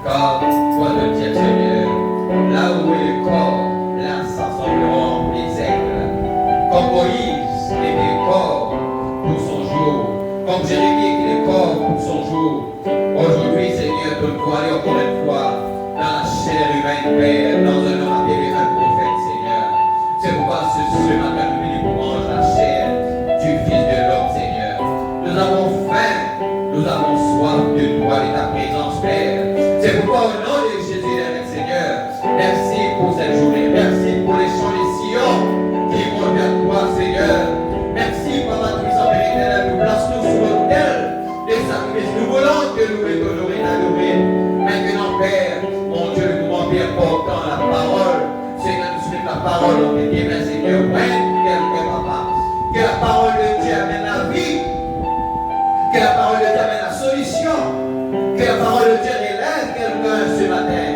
Car, toi de dire, Seigneur, là où est le corps, là s'assembleront les aigles. Comme Moïse était le corps pour son jour, comme Jérémie était le corps pour son jour. Aujourd'hui, Seigneur, donne-toi aller encore une fois dans la chair humaine, Père, dans un homme appelé un prophète, Seigneur. C'est pourquoi ce matin, nous mangent la chair du Fils de l'homme, Seigneur. Nous avons faim, nous avons soif de toi et ta présence, Père. C'est pourquoi au nom de Jésus, Seigneur, merci pour cette journée. Merci pour les chants des Sion qui vont vers toi, Seigneur. Merci, Papa, qui s'en mérite. Nous plaçons sur l'autel des sacrifices. Nous voulons te louer, t'honorer, t'adorer. Maintenant, Père, mon Dieu, le moment bien important, la parole. Seigneur, nous souhaitons la parole dans tes mains, Seigneur. Ouais, Papa. Que la parole de Dieu amène la vie. Que la parole de Dieu amène la solution. Que la parole de Dieu élève quelqu'un ce matin.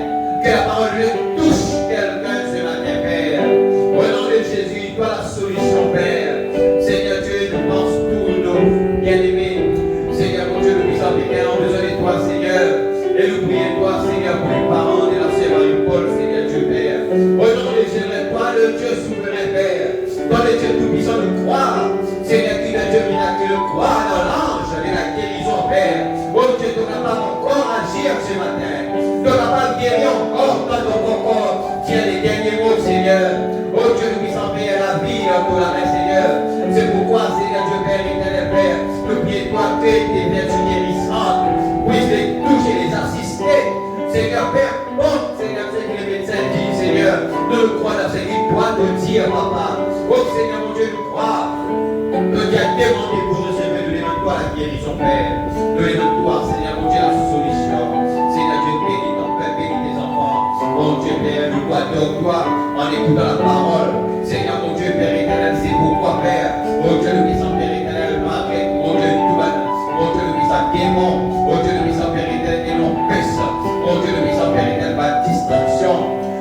Que la parole de Dieu touche quelqu'un ce matin, Père. Au nom de Jésus, toi la solution, Père. Seigneur Dieu, nous pensons tous nos bien-aimés. Seigneur, mon Dieu, nous puissons bien en besoin de toi, Seigneur. Et nous prions toi, Seigneur, pour les parents de la sœur Marie-Paul, Seigneur Dieu, Père. Au nom de Jésus, toi le Dieu souverain, Père. Toi le Dieu tout-puissant de croire. Seigneur, qui est Dieu miraculeux, croire dans l'ange de la guérison, Père. Oh Dieu, tu n'as pas encore agir ce matin. Tu n'as pas guéri encore dans ton corps. Tiens les derniers mots, Seigneur. Oh Dieu, nous puissons payer la vie pour la main, Seigneur. C'est pourquoi, Seigneur Dieu, Père, éternel Père, nous prions toi que tes vertus guérissantes puissent les toucher, les assister. Seigneur, Père, bon, Seigneur, c'est que les médecins disent, Seigneur, nous le croyons dans ce qu'il doit te dire, Papa. Oh Seigneur, mon Dieu, nous crois. Que tu as demandé pour recevoir, nous demandons la guérison, Père. Nous demandons, Seigneur, mon Dieu, la solution. Seigneur Dieu, bénis ton peuple, bénis tes enfants. Mon Dieu, Père, nous croyons toi en écoutant la parole. Seigneur, mon Dieu, Père éternel, c'est pourquoi, Père. Mon Dieu, nous puissons, Père éternel, marquer. Mon Dieu, tout va. Mon Dieu, nous puissons démon. Mon Dieu, nous puissons, Père éternel, et non peste. Mon Dieu, nous puissons, Père éternel, par distraction.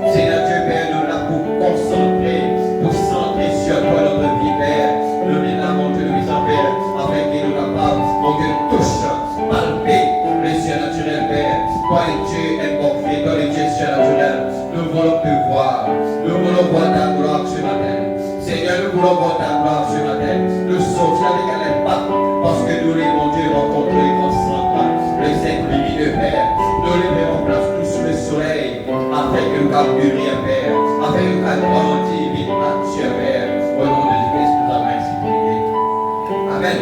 Seigneur Dieu, Père, nous là pour concentrer, pour centrer sur toi notre vie, Père. Nous là, mon Dieu, nous puissons, Père, afin qu'il nous capable, mon Dieu, touche, palper le surnaturel, Père. Toi, le Dieu imparfait, toi, le Dieu surnaturel. Nous voulons te voir. Nous voulons voir ta gloire ce matin. Seigneur, nous voulons voir ta gloire ce matin. Nous sortir avec un impact, parce que nous, les mon Dieu, rencontrer ensemble le Saint lumineux, Père. Nous les mettons en place tous sous le soleil, afin que nous puissions mûrir, Père, afin que nous puissions grandir, vite, Dieu, Père. Au nom de Jésus, nous avons ainsi prié. Amen.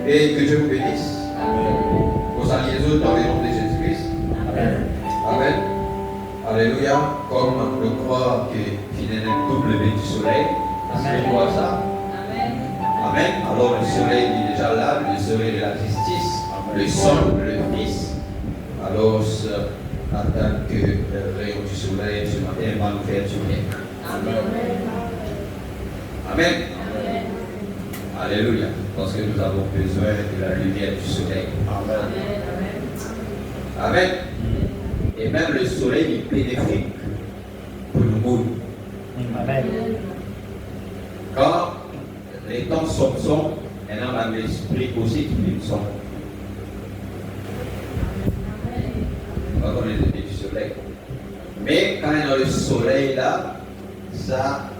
Et que Dieu vous bénisse. Vous saluez les autres dans le nom de Jésus-Christ. Amen. Amen. Alléluia. Comme le croit que finalement double lever du soleil. C'est quoi ça? Amen. Amen. Alors le soleil est déjà là, le soleil de la justice, le sol, le Fils. Alors, attends que le rayon du soleil ce matin va nous faire du bien. Amen. Amen. Amen. Alléluia. Parce que nous avons besoin de la lumière du soleil. Amen. Amen. Et même le soleil est bénéfique pour nous mourir. Amen. Quand les temps sont, et dans l'esprit aussi qui nous sont. Pas comme les effets du soleil. Mais quand il y a le soleil là, ça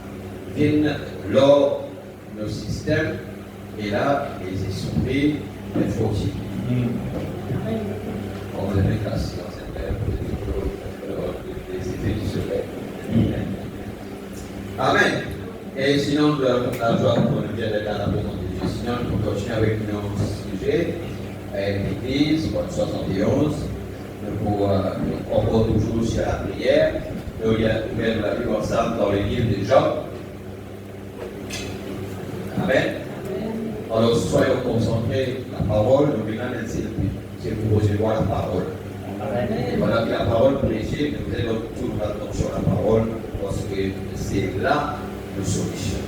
vient lors nos systèmes et là, les esprits, les fortifiés. On les met la science les effets du soleil. Amen. Et sinon, nous avons la joie pour nous dire dans la présence de Dieu. Sinon, nous continuons avec nos sujets. L'Église, 71. Nous encore toujours sur la prière. Nous allons ouvrir la Bible ensemble dans le livre de Job. Amen. Alors, soyons concentrés la parole. Nous venons c'est pour recevoir la parole. Amen. Et voilà que la parole prêchée, mais vous allez tout attention à la parole, parce que c'est là nos solutions.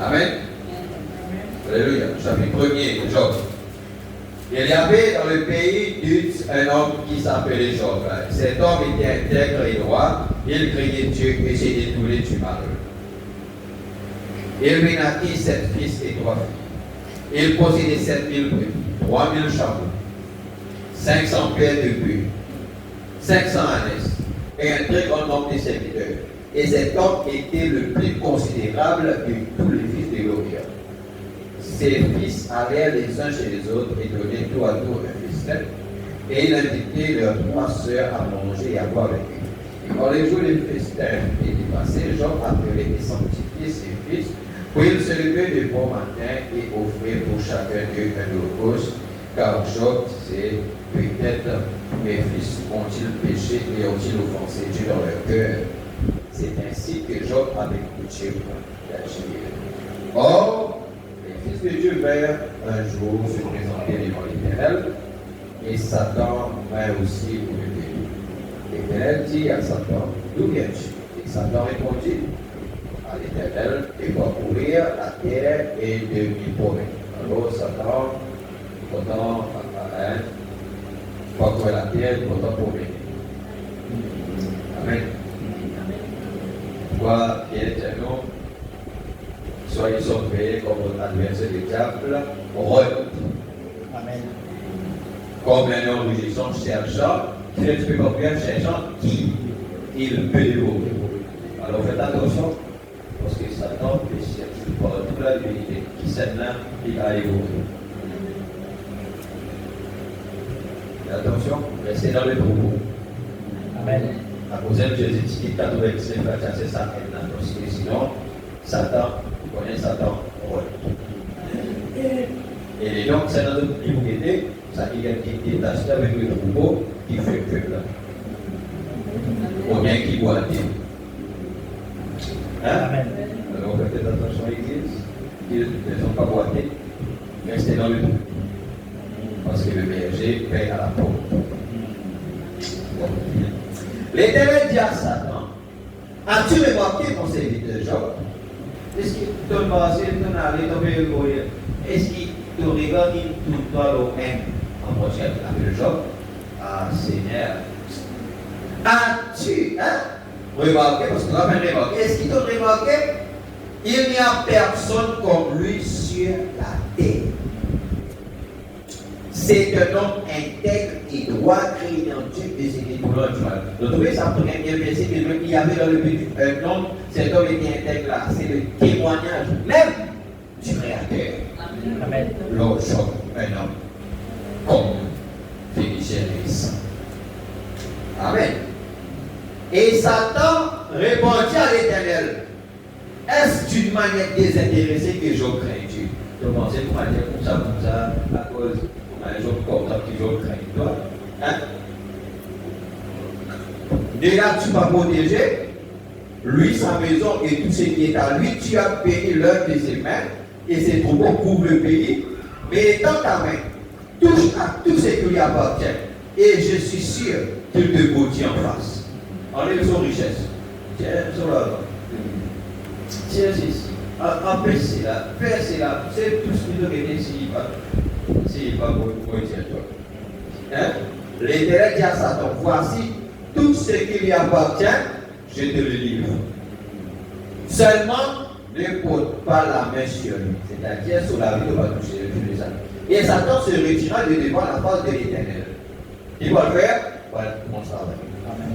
Amen. Alléluia. Chapitre 1er de Job. Il y avait dans le pays d'Uz un homme qui s'appelait Job. Cet homme était intègre et droit. Il craignait Dieu et s'est détourné du mal. Il lui naquit 7 fils et 3 filles. Il possédait 7000 brebis, 3000 chameaux, 500 paires de bœufs, 500 années, et un très grand nombre de serviteurs. Et cet homme était le plus considérable de tous les fils de Lobia. Ses fils allèrent les uns chez les autres et donnaient tout à tout un festin. Et il invitait leurs 3 sœurs à manger et à boire avec eux. Et quand les jours du festin étaient passés, Job appelait et sanctifiait ses fils. Puis il se levait de bon matin et offrait pour chacun d'eux un holocauste. Car Job disait, peut-être mes fils ont-ils péché et ont-ils offensé Dieu dans leur cœur. C'est ainsi que Job avait coutume d'agir. Or, les fils de Dieu vinrent un jour se présenter devant l'Éternel, et Satan vint aussi pour le pays. L'Éternel dit à Satan, d'où viens-tu? Et Satan répondit à l'Éternel, de parcourir la terre et de m'y promener. Alors Satan, pourtant, parcourir la terre et pourtant promener. Amen. Toi, bien-aimés, soyez surveillés comme votre adversaire du diable, redoute. Amen. Comme un homme rugissant, cherchant, qui ne peut pas bien cherchant qui il peut dévorer. Alors faites attention, parce que Satan peut chercher par toute la vérité qui s'est là, il va dévorer. Attention, restez dans le propos. Amen. La cause Jésus dit 85, c'est ça maintenant, parce que sinon, Satan, vous connaissez Satan, et donc, c'est dans notre propriété, ça identité d'acheter avec le troupeau qui fait que là. Ou bien qui boit. Hein? Amen. Alors, faites attention à l'église, ils ne sont pas boités, restez dans le troupeau. Parce que le berger paye à la porte. L'Éternel dit à Satan, as-tu remarqué mon serviteur Job? Est-ce qu'il te passe, ton allée, ton père, est-ce qu'il te regarde, il te doit le même en prochaine avec Job? Ah, Seigneur, as-tu remarqué, parce que là, remarqué, est-ce qu'il t'a remarqué? Il n'y a personne comme lui sur la terre. C'est un homme intègre et droit, craignant Dieu et c'est pour l'autre. Vous trouvez ça pour bien verset qu'il y avait dans le but un homme, cet homme était intègre là. C'est le témoignage même du Créateur. Amen. L'autre Job, un homme comme Phénicien et saint. Amen. Et Satan répondit à l'Éternel, est-ce d'une manière désintéressée que Job craint Dieu? Donc, c'est pour dire comme ça, à cause un jour comme ça, qui Job craint toi. Hein? Déjà, tu m'as protégé, lui, sa maison et tout ce qui est à lui, tu as payé l'œuvre de ses mains et ses troupeaux couvrent le pays. Mais étant ta main, touche à tout ce qui lui appartient. Et je suis sûr qu'il te maudit en face. Enlève son richesse. Tiens, son argent. Tiens, ceci. Empêche cela. Fais cela. C'est tout ce qui doit aider s'il va maudire toi. Hein? L'Éternel dit à Satan, voici tout ce qui lui appartient, je te le livre. Seulement, ne porte pas la main sur lui. C'est-à-dire sur la vie de va toucher les âmes. Et Satan se retira de devant la face de l'Éternel. Il va le faire, voilà mon travail.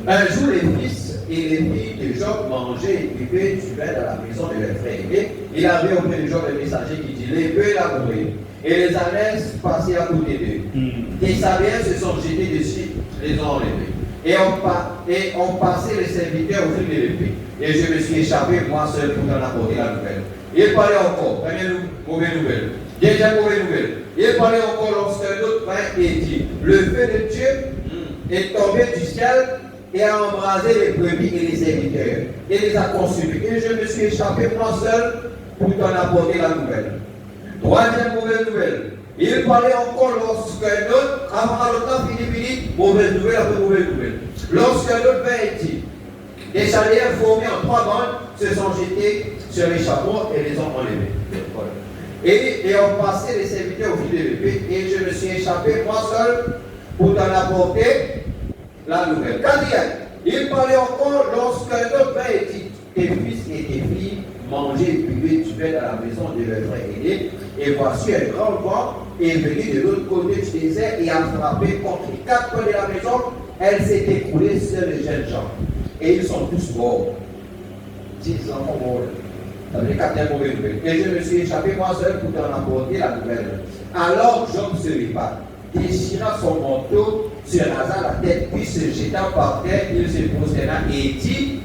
Un jour, les fils et les filles de Job mangeaient et buvaient du vin dans la maison de leur frère aîné. Il avait auprès de Job un messager qui dit, les bœufs labourés. Et les ânes passaient à côté d'eux. Des Sabiens se sont jetés dessus, les ont enlevés. Et on passait les serviteurs au fil de l'épée. Et je me suis échappé, moi seul, pour en apporter la nouvelle. Il parlait encore, première mauvaise nouvelle. Deuxième mauvaise nouvelle. Il parlait encore lorsqu'un autre vint et dit, le feu de Dieu est tombé du ciel et a embrasé les brebis et les serviteurs. Et les a consumés. Et je me suis échappé, moi seul, pour t'en apporter la nouvelle. Troisième mauvaise nouvelle. Il parlait encore lorsqu'un autre, avant le temps fini, mauvaise nouvelle après mauvaise nouvelle. Lorsqu'un autre vint et dit, les chalières formés en 3 bandes se sont jetés sur les chapeaux et les ont enlevés. Et on passait les serviteurs au fil de l'épée et je me suis échappé moi seul pour t'en apporter la nouvelle. Quatrième, il parlait encore lorsqu'un autre vint et dit, tes fils et tes filles mangeaient et buvaient du vin dans la maison de leur frère aîné. Et voici un grand vent est venu de l'autre côté du désert et a frappé contre les 4 coins de la maison elle s'est écroulée sur les jeunes gens. Et ils sont tous morts. 10 enfants morts. Ça veut dire qu'il y a une mauvaise nouvelle. Et je me suis échappé moi seul pour t'en apporter la nouvelle. Alors Job se leva, déchira son manteau, se rasa la tête, puis se jeta par terre, il se prosterna et dit,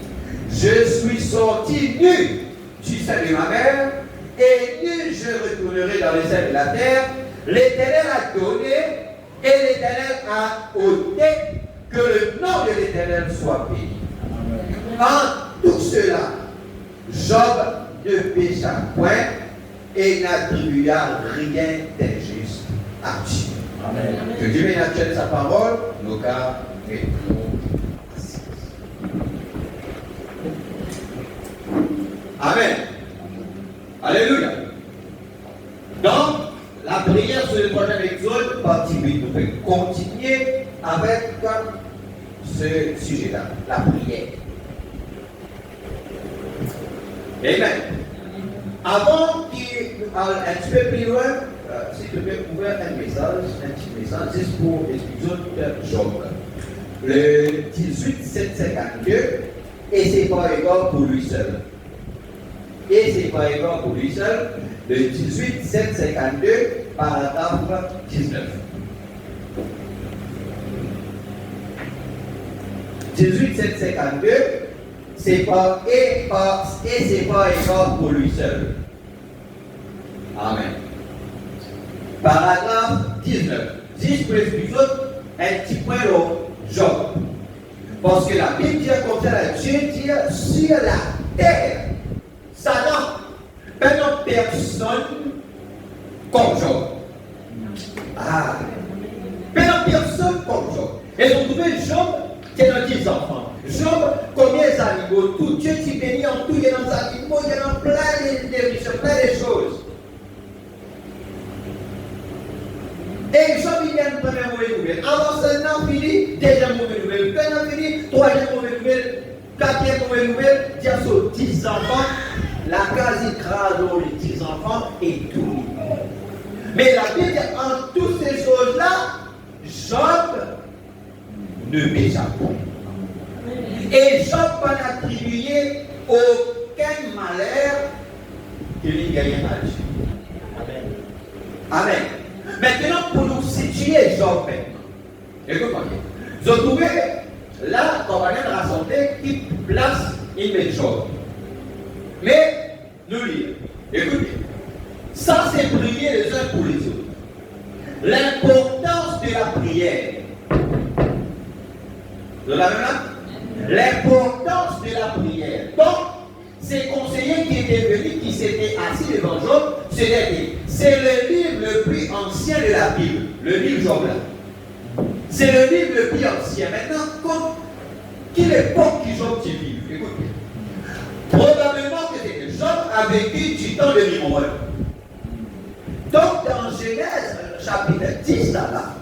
je suis sorti nu du sein de ma mère, et nu je retournerai dans le sein de la terre. L'Éternel a donné, et l'Éternel a ôté, que le nom de l'Éternel soit béni. En tout cela, Job ne pécha point et n'attribua rien d'injuste à Dieu. Amen. Que Dieu bénisse sa parole, nos cas et nous assise. Amen. Alléluia. Donc, la prière sur le prochain exode, partie 8, nous pouvons continuer avec ce sujet-là, la prière. Amen. Avant qu'il aille un petit peu plus loin, s'il te plaît, ouvrir un petit message, juste pour l'épisode Job. Le 18-752, et c'est pas égal pour lui seul. Et c'est pas égal pour lui seul. Le 18-752, paragraphe 19. 18-752, c'est pas et c'est pas égal pour lui seul. Amen. Paragraphe 19. Juste pour l'explication, un petit point de Job. Parce que la Bible dit comme ça, Dieu dit sur la terre, Satan, pas personne comme Job. Ah, pas personne comme Job. Et on trouve Job qui est dans 10 enfants. Job, combien d'animaux, tout Dieu s'y bénit en tout, il y a dans les animaux, il y a dans plein de richesses, plein de choses. Et Job, il y a une première mauvaise nouvelle. Avant ça, non fini, deuxième mauvaise nouvelle. Quand fini, troisième mauvaise nouvelle, quatrième mauvaise nouvelle, il y a sur 10 enfants, la case écrase les 10 enfants et tout. Mais la Bible, en toutes ces choses-là, Job ne pécha pas. Et Job n'a attribué aucun malheur qu'il ait gagné à Dieu. Amen. Amen. Maintenant, pour nous situer Job, écoute-moi bien. Vous trouvez là, quand on va rassembler, qui place, il met Job. Mais, nous lisons. Écoutez. Ça, c'est prier les uns pour les autres. L'importance de la prière. Vous l'avez là? L'importance de la prière. Donc, ces conseillers qui étaient venus, qui s'étaient assis devant Job, c'est le livre le plus ancien de la Bible, le livre Job là. C'est le livre le plus ancien. Maintenant, quelle époque qui Job vit? Écoutez. Probablement que Job a vécu du temps de Nimrod. Donc, dans Genèse, chapitre 10, là,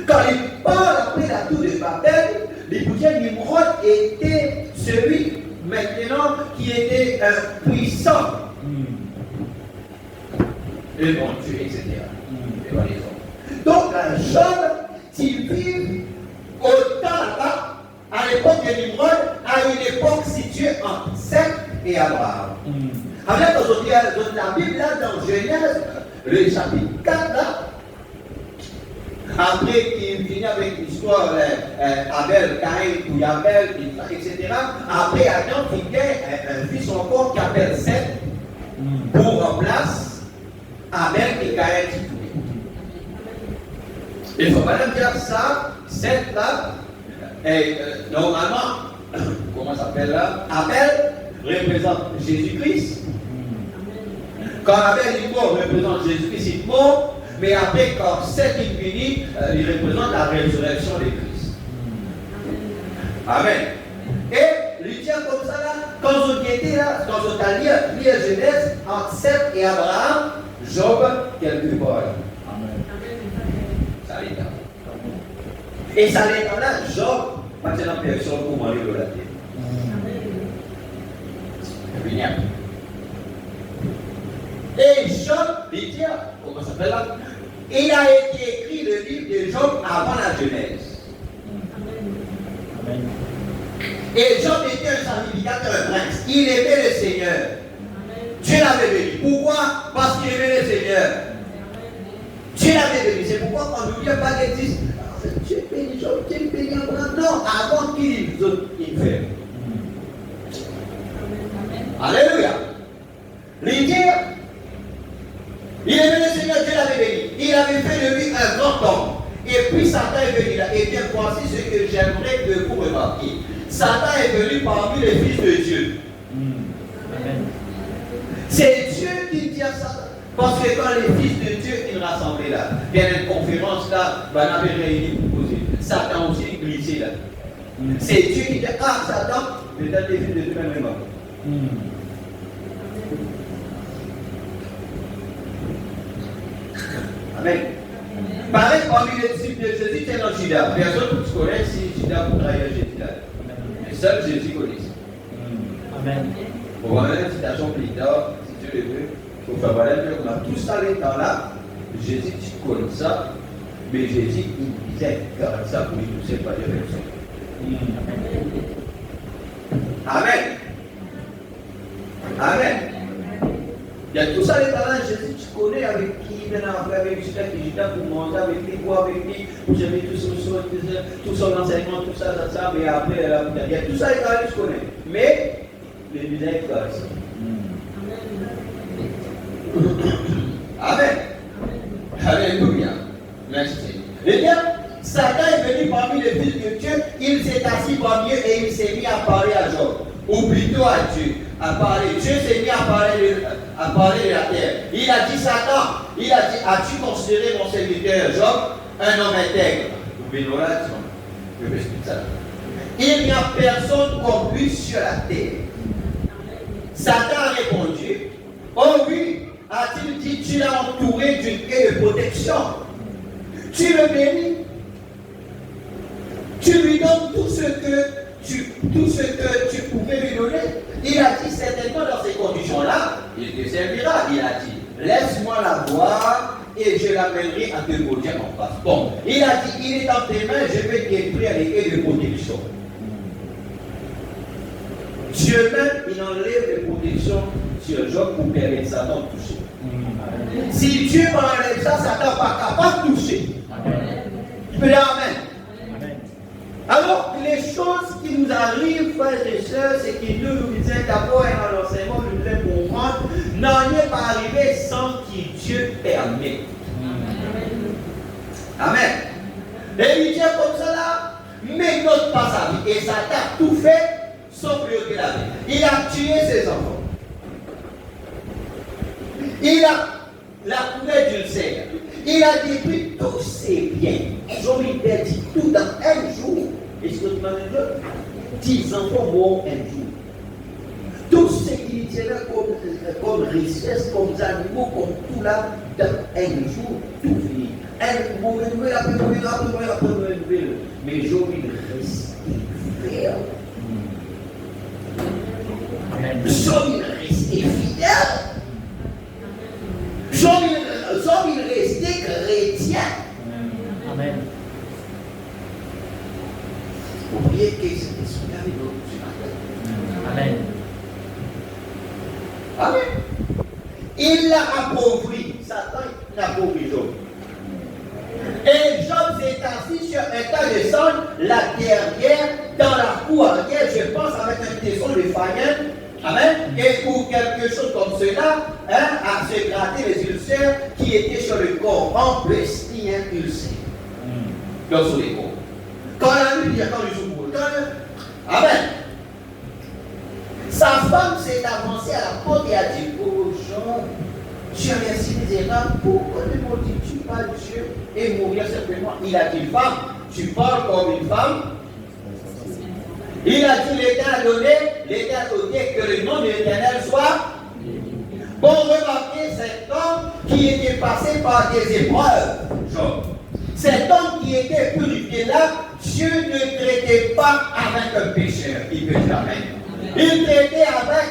quand il parle après la tour de Babel, l'épousien Nimrod était celui maintenant qui était puissant. Et bon Dieu, etc. Donc, Job, s'il vit autant là, à l'époque de Nimrod, à une époque située entre Seth et Abraham. Avec dans la Bible, là, dans Genèse, le chapitre 4, là, après qu'il finit avec l'histoire Abel, Caïn, ou Abel, etc., après Adam qui gagne un fils encore qui appelle Seth pour remplacer Abel et Caïn qui tout. Il faut pas dire ça, Seth là, et normalement, comment ça s'appelle là, Abel représente Jésus-Christ. Quand Abel est mort, représente Jésus-Christ est mort, mais après, quand Seth est fini, il représente la résurrection de Christ. Amen. Et lui tient comme ça là, quand on était là, quand on a lu Genèse entre Seth et Abraham, Job, quelque part. Amen. Ça l'est là. Et ça l'est là, Job, maintenant personne pour m'aller de la terre. Amen. Et Job, il dit, comment ça s'appelle là? Il a été écrit le livre de Job avant la Genèse. Et Job était un sacrificateur, un prince. Il aimait le Seigneur. Dieu l'avait béni. Pourquoi? Parce qu'il aimait le Seigneur. Dieu l'avait béni. C'est pourquoi quand nous disons pas d'existe, Dieu béni Job, Dieu béni Abraham. Non, avant qu'il fait. Alléluia. L'idée, il aimait le Seigneur, Dieu l'avait béni. Il avait fait de lui un grand homme. Et puis Satan est venu là. Et bien, voici ce que j'aimerais que vous remarquiez. Satan est venu parmi les fils de Dieu. C'est Dieu qui dit à Satan. Parce que quand les fils de Dieu ils rassemblaient là, il y a une conférence là, on avait réuni pour poser. Satan aussi glissé là. C'est Dieu qui dit, ah Satan, peut-être les fils de Dieu même mort. Amen. Pareil parmi les disciples de Jésus, c'est dans Judas. Personne ne connaît si Judas pour trahir Jésus là. Mais seul Jésus connaît. Amen. On va mettre une citation plus tard, si Dieu le veut. Il faut faire voilà, on a tous ça les temps là. Jésus, tu connais ça. Mais Jésus, il disait, garde ça pour lui, tu ne sais pas de personne. Amen. Amen. Il y a tout ça les talents, Jésus, tu connais avec qui il vient après avec Judas pour manger avec lui, boire avec lui, pour aimer tout son enseignement, tout ça, mais après, il y a tout ça les talents, tu connais. Mais, le miséricorde. Amen. Alléluia. Merci. Eh bien, Satan est venu parmi les fils de Dieu, il s'est assis parmi eux et il s'est mis à parler à Job. Ou plutôt à Dieu. À parler. Dieu s'est mis à parler de la terre. Il a dit Satan, il a dit, as-tu considéré mon serviteur Job un homme intègre? Je vais expliquer ça. Il n'y a personne comme lui sur la terre. Satan a répondu, oh oui, a-t-il dit, tu l'as entouré d'une haie de protection. Tu le bénis. Tu lui donnes tout ce que tu pouvais lui donner. Il a dit certainement dans ces conditions-là, il te servira. Il a dit, laisse-moi la voir et je l'amènerai à te maudire en face. Bon, il a dit, il est dans tes mains, je vais détruire les haies de protection. Dieu même, il enlève les protections sur Job pour permettre Satan de toucher. Si Dieu enlève ça, Satan n'est pas capable de toucher. Tu peux dire Amen. Alors, les choses qui nous arrivent, frères et sœurs, c'est que nous disons d'abord et dans l'enseignement, nous devons comprendre, n'en est pas arrivé sans que Dieu permette. Amen. Et il dit comme ça là, mais note pas sa vie. Et Satan a tout fait. Sauf le la vie. Il a tué ses enfants. Il a la couvert d'une serre. Il a détruit tous ses biens. Job il perdit tout dans un jour. Est-ce que tu m'as dit 10 enfants morts un jour. Tout ce qu'il tirait comme richesse, comme animaux, comme tout là, dans un jour, tout fini. Un mauvais nouvelle, après nouvelle. Mais Job il reste ferme. Job il restait fidèle. Job il restait chrétien. Amen. Oubliez que c'était son avec nous. Amen. Amen. Il l'a appauvri. Satan l'a appauvri Job. Et Job s'est assis sur un tas de cendres, la derrière, dans la cour arrière, je pense avec un tesson de farine. Amen. Et pour quelque chose comme cela, à se gratter les ulcères qui étaient sur le corps, en plus, il y a un ulcère. Dans sur les corps. Quand la nuit, il y a quand le jour. Amen. Sa femme s'est avancée à la porte et a dit, oh Jean, tu es si misérable, pourquoi ne maudis-tu pas Dieu et mourir simplement? Il a dit, femme, tu parles comme une femme. Il a dit, l'Éternel a donné que le nom de l'Éternel soit. Bon, remarquez cet homme qui était passé par des épreuves. Job. Cet homme qui était purifié là, Dieu ne traitait pas avec un pécheur. Il peut jamais. Il traitait avec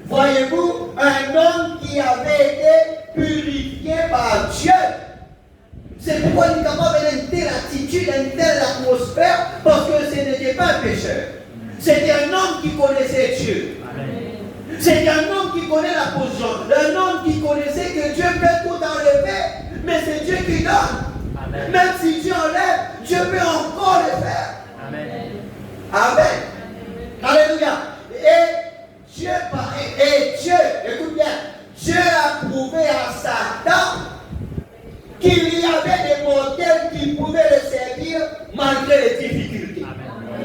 voyez-vous, un homme qui avait été purifié par Dieu. C'est pourquoi il est capable d'une telle attitude, d'une telle atmosphère, parce que ce n'était pas un pécheur. C'était un homme qui connaissait Dieu. C'était un homme qui connaît la position. Un homme qui connaissait que Dieu peut tout enlever, mais c'est Dieu qui donne. Amen. Même si Dieu enlève, Dieu peut encore le faire. Amen. Amen. Alléluia. Et Dieu, écoute bien, Dieu a prouvé à Satan qu'il y avait des modèles qui pouvaient le servir malgré les difficultés.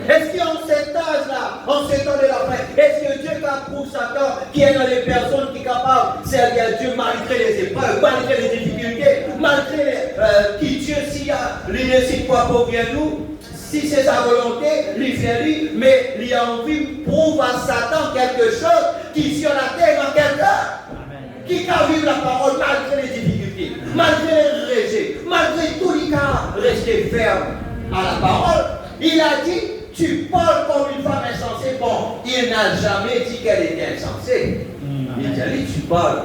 Est-ce qu'en cet âge-là, en ce temps de la fin, est-ce que Dieu prouve Satan qui est dans les personnes qui sont capables de servir Dieu malgré les épreuves, malgré les difficultés, malgré qui Dieu, s'il ne sait quoi pour bien nous, si c'est sa volonté, lui fait lui, mais il a envie prouve à Satan quelque chose qui sur la terre dans quelqu'un, qui a vu la parole malgré les difficultés, malgré les rejets, malgré tout les cas, rester ferme à la parole. Il a dit, tu parles comme une femme insensée. Bon, il n'a jamais dit qu'elle était insensée. Il a dit, tu parles.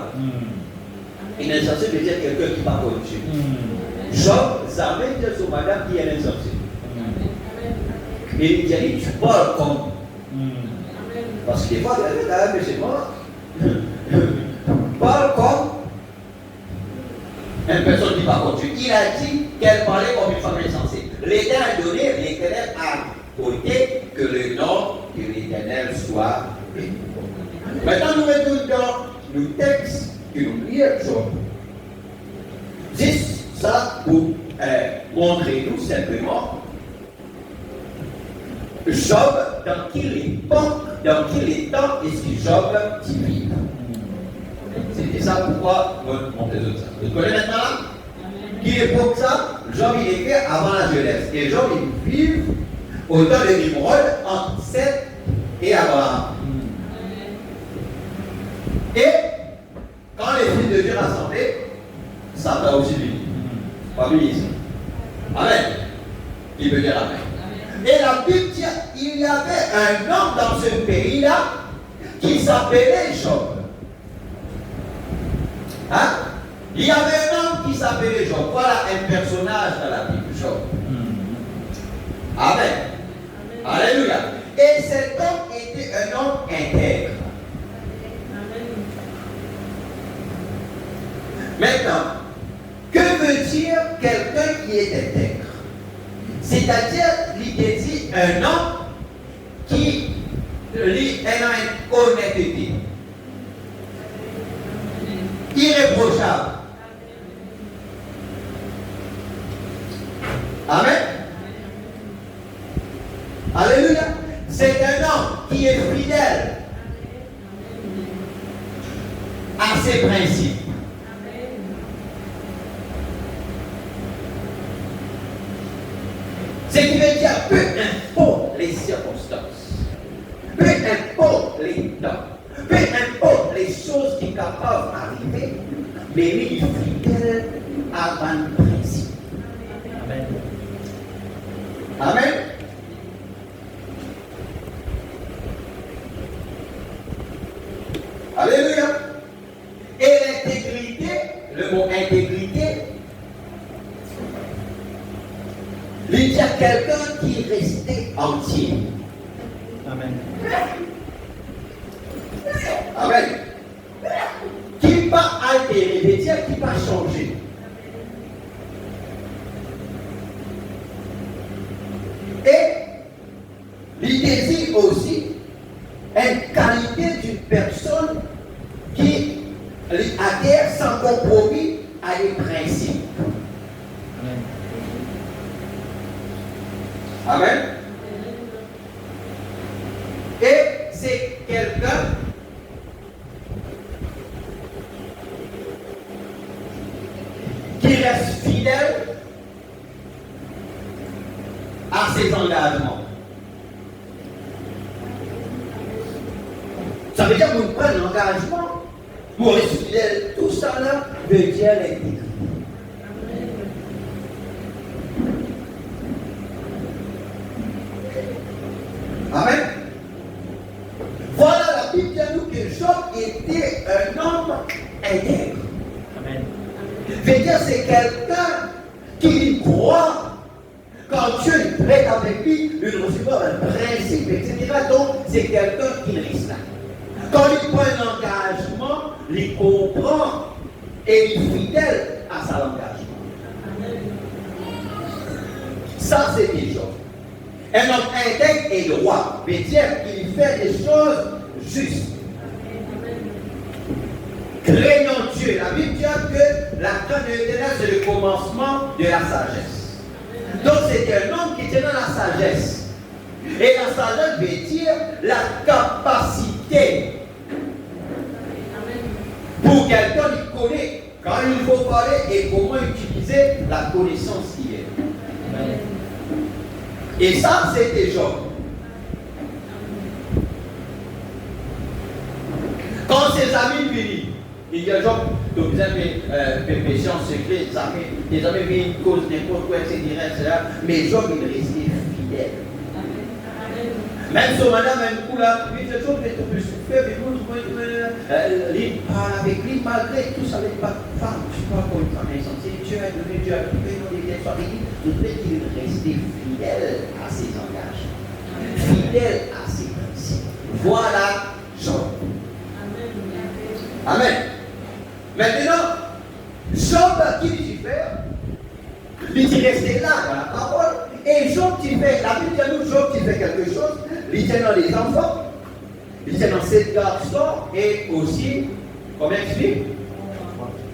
Une insensée veut dire quelqu'un qui parle comme Dieu. Job, ça veut dire sur madame qui est insensée. Et il a dit, tu parles comme. Parce que des fois, il y a un péché mort. Parle comme une personne qui parle comme Dieu. Il a dit qu'elle parlait comme une femme insensée. L'Éternel a donné, l'Éternel a côté que le nom de l'Éternel soit béni. Maintenant, nous retournons dans le texte que nous lisons. 10, ça pour montrer nous simplement Job, dans quelle époque, dans quel temps est-ce que Job vit. C'était ça pourquoi on faisait ça. Vous connaissez maintenant là? Quelle époque ça? Job il est fait avant la jeunesse. Et Job il vit au temps de Nimrod entre Seth et Abraham. Et quand les fils de Dieu rassemblés, Satan aussi vit. Pas oublier ça. Amen. Qui veut dire Amen. Et la Bible dit il y avait un homme dans ce pays-là qui s'appelait Job. Hein? Il y avait un homme qui s'appelait Job. Voilà un personnage dans la Bible, Job. Amen. Alléluia. Et cet homme était un homme intègre. Maintenant, que veut dire quelqu'un qui est intègre? C'est-à-dire, l'idée dit un homme qui a une honnêteté. Irréprochable. Amen. Alléluia. C'est un homme qui est fidèle à ses principes. Ce qui veut dire, peu importe les circonstances, peu importe les temps, peu importe les choses qui sont capables d'arriver, mais lui, il est fidèle à un principe. Amen. Amen. Alléluia. Et l'intégrité, le mot intégrité, lui dire quelqu'un qui restait entier. Amen. Amen. Qui va altérer, veut dire qui va changer. Et il désire aussi une qualité d'une personne qui adhère sans compromis à des principes. Amen. Et c'est quelqu'un qui reste fidèle à ses engagements. Ça veut dire que vous prenez l'engagement, vous restez fidèle. Tout ça là veut dire l'intégrité. Amen. Voilà la Bible dit à nous que Job était un homme intègre. Amen. Veut dire c'est quelqu'un qui de recevoir un principe, etc. Donc, c'est quelqu'un qui reste là. Quand il prend un engagement, il comprend et il est fidèle à son engagement. Ça, c'est des choses. Un homme intègre et droit veut dire qu'il fait des choses justes. Craignant Dieu. La Bible dit que la crainte de l'Éternel, c'est le commencement de la sagesse. Donc, c'est un homme qui était dans la sagesse. Et la sagesse veut dire la capacité. Pour quelqu'un qui connaît quand il faut parler et comment utiliser la connaissance qu'il est. Et ça, c'est des gens. Quand ses amis viennent, il y a des gens qui ont péché en secret, des amis viennent, causent n'importe quoi, etc. Mais les gens, ils restent fidèles. Même si madame a un coup là, il dit toujours que tu peux souffrir, mais vous, il parle avec lui, malgré tout ça, avec pas de femme, je ne sais pas comment il s'en est senti. Dieu a donné, Dieu a trouvé, il faudrait qu'il reste fidèle à ses engagements, fidèle à ses principes. Voilà Job. Amen. Maintenant, Job qui dit faire, il dit rester là dans la parole. Et Job qui fait, la Bible dit nous, Job qui fait quelque chose, il tient dans les enfants, il tient dans 7 garçons et aussi, combien de filles?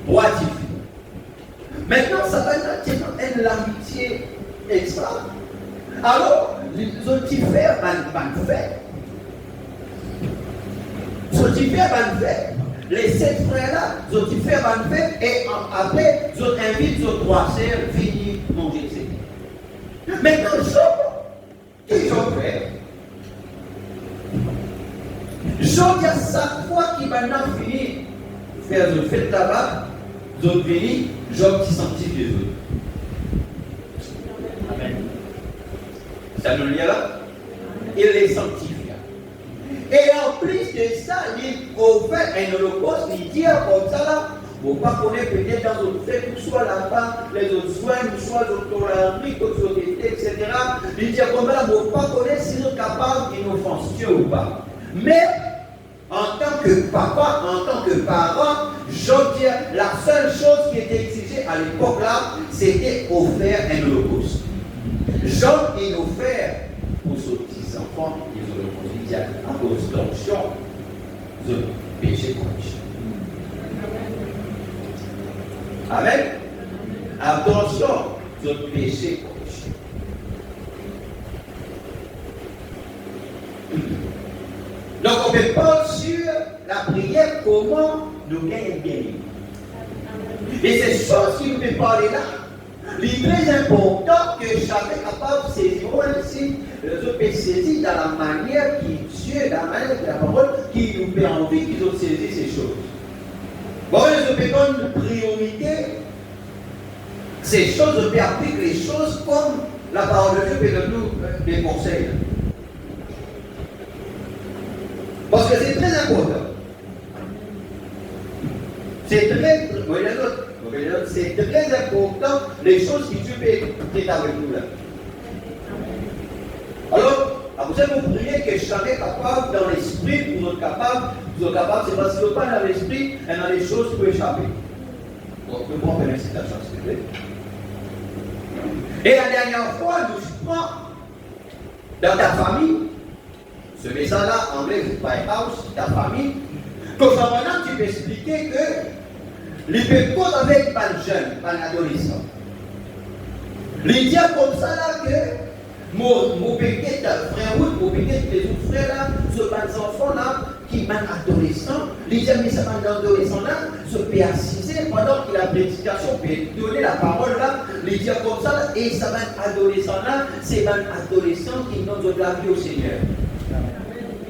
3 filles. Maintenant, ça va être l'amitié extra. Alors, les autres frères vont faire. Les autres frères vont faire. Les 7 frères-là, les autres frères vont faire. Et après, ils invitent les autres 3 sœurs à venir manger, etc. Maintenant, Job, qu'est-ce qu'ils ont fait? Job, à chaque fois qu'il va finir faire une fête là-bas, ils ont venu, Job qui sanctifie les autres. Amen. Ça nous lit là? Il les sanctifie. Et en plus de ça, il offert un holocauste, il dit comme ça là, vous ne pas connaître peut-être dans votre fête, soit là-bas, les autres soins, soit les autres tolerances, les autres etc. Il dit comme ça, vous ne pas connaître s'ils sont capables d'inoffensieux ou pas. Mais, en tant que papa, en tant que parent, je dis, la seule chose qui était exigée à l'époque là, c'était offert un holocauste. Job, il offert pour ses petits-enfants, ils ont le à cause d'onction, de péché corruption. Amen. Attention, de péché corruption. Donc on peut parler sur la prière, comment nous gagnons bien. Et c'est chose qui nous peut parler là. Il est très important que chacun est capable de saisir ici, le peut saisir dans la manière qui Dieu, dans la manière de la parole, qui nous fait envie qu'ils ont saisi ces choses. Bon, les peut donner une priorité. Ces choses, on peut appliquer les choses comme la parole de Dieu peut nous des conseils. Parce que c'est très important. C'est très important les choses qui Dieu peut être avec nous là. Alors, vous allez vous prier que chacun est capable dans l'esprit, vous êtes capable, c'est parce que pas dans l'esprit, et dans les choses pour échapper. Donc, nous prenons une citation, s'il vous plaît. Et la dernière fois, nous prenons dans ta famille, ce message-là, anglais, by house, ta famille, que maintenant tu peux expliquer que les pécots avec un jeune, un adolescent. Les dire comme ça là que mon péquet, frère ou mon péquet, les autres frères là, ce bons enfants là, qui sont adolescents, les dire mais ça va adolescent là, se peut assister pendant que la prédication peut donner la parole là, les dire comme ça là, et ça va adolescent là, c'est un adolescent qui donne de la vie au Seigneur.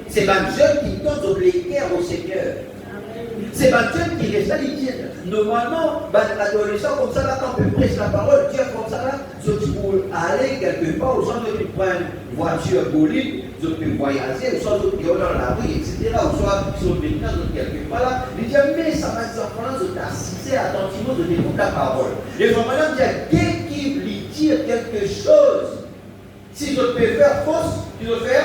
C'est un jeune qui donne de l'équerre au Seigneur. C'est un jeune qui reste à l'hygiène. Normalement, un adolescent comme ça, là, quand on prêche la parole, Dieu comme ça, là, je pour aller quelque part, ou soit je prends une voiture bolide, je peux voyager, ou soit je peux dans la rue, etc., ou soit je peux venir quelque part là. Il dit, mais ça va être enfants, je t'assister attentivement, de découvrir la parole. Et vraiment, dès qu'il lui dit quelque chose, Si je peux faire force, je peux faire,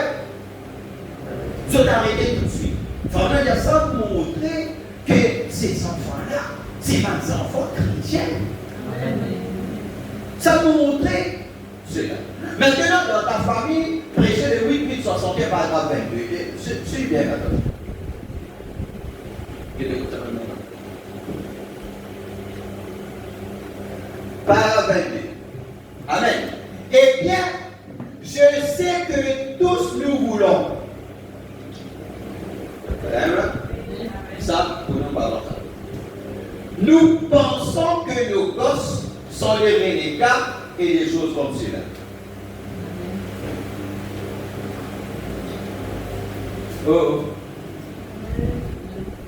je vais arrêter tout de suite. Vraiment, il y a ça pour montrer que ces enfants-là, c'est des enfants chrétiens. Ça pour montrer cela. Maintenant, dans ta famille, prêcher le 8 paragraphe 22. Suis bien maintenant. Paragraphe 22. Amen. Eh bien, je sais que tous nous voulons. Ça, pour nous parlons ça. Nous pensons que nos gosses sont les renégats et des choses comme cela. Oh.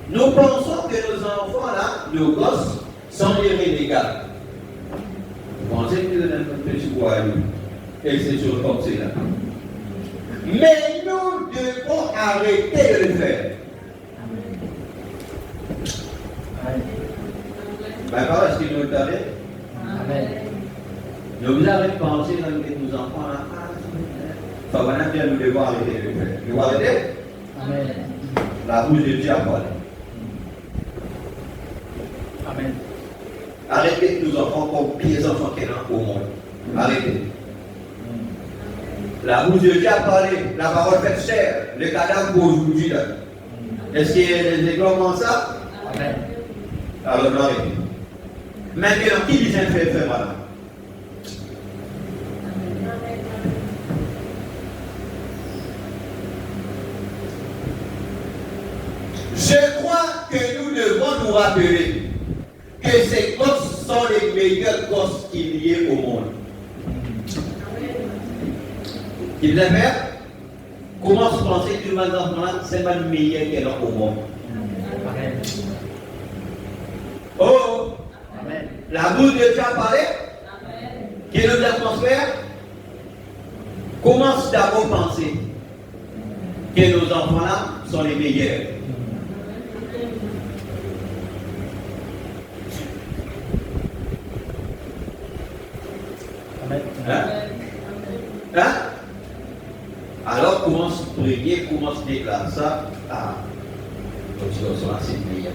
Nous pensons que nos enfants là, nos gosses, sont les renégats. Vous pensez que vous avez un petit poilu et c'est choses comme cela. Mais nous devons arrêter de le faire. Est-ce qu'il nous arrête? Amen. Nous arrêtons de penser dans nos enfants là. Ça va bien, nous devons arrêter de le faire. Nous arrêter? Amen. La bouche de Dieu a parlé. Amen. Arrêtez nos enfants comme pires enfants qu'il y a au monde. Arrêtez. La bouche de Dieu a parlé, la parole fait chair, le cadavre pour aujourd'hui. Est-ce qu'il y a des comme ça? Amen. Alors, non, arrêtez. Maintenant, qui dit un fait voilà? Je crois que nous devons nous rappeler que ces gosses sont les meilleurs gosses qu'il y ait au monde. Il veut faire? Comment se penser que les enfants, c'est pas le meilleur qu'il y a au monde? Amen. Oh! Amen. La bouche de Dieu a parlé? Amen. Qui est notre atmosphère? Commence d'abord à penser que nos enfants-là sont les meilleurs. Amen. Hein? Hein? Alors commence à prier, commence à déclarer ça. Ah, donc tu vas c'est le meilleur,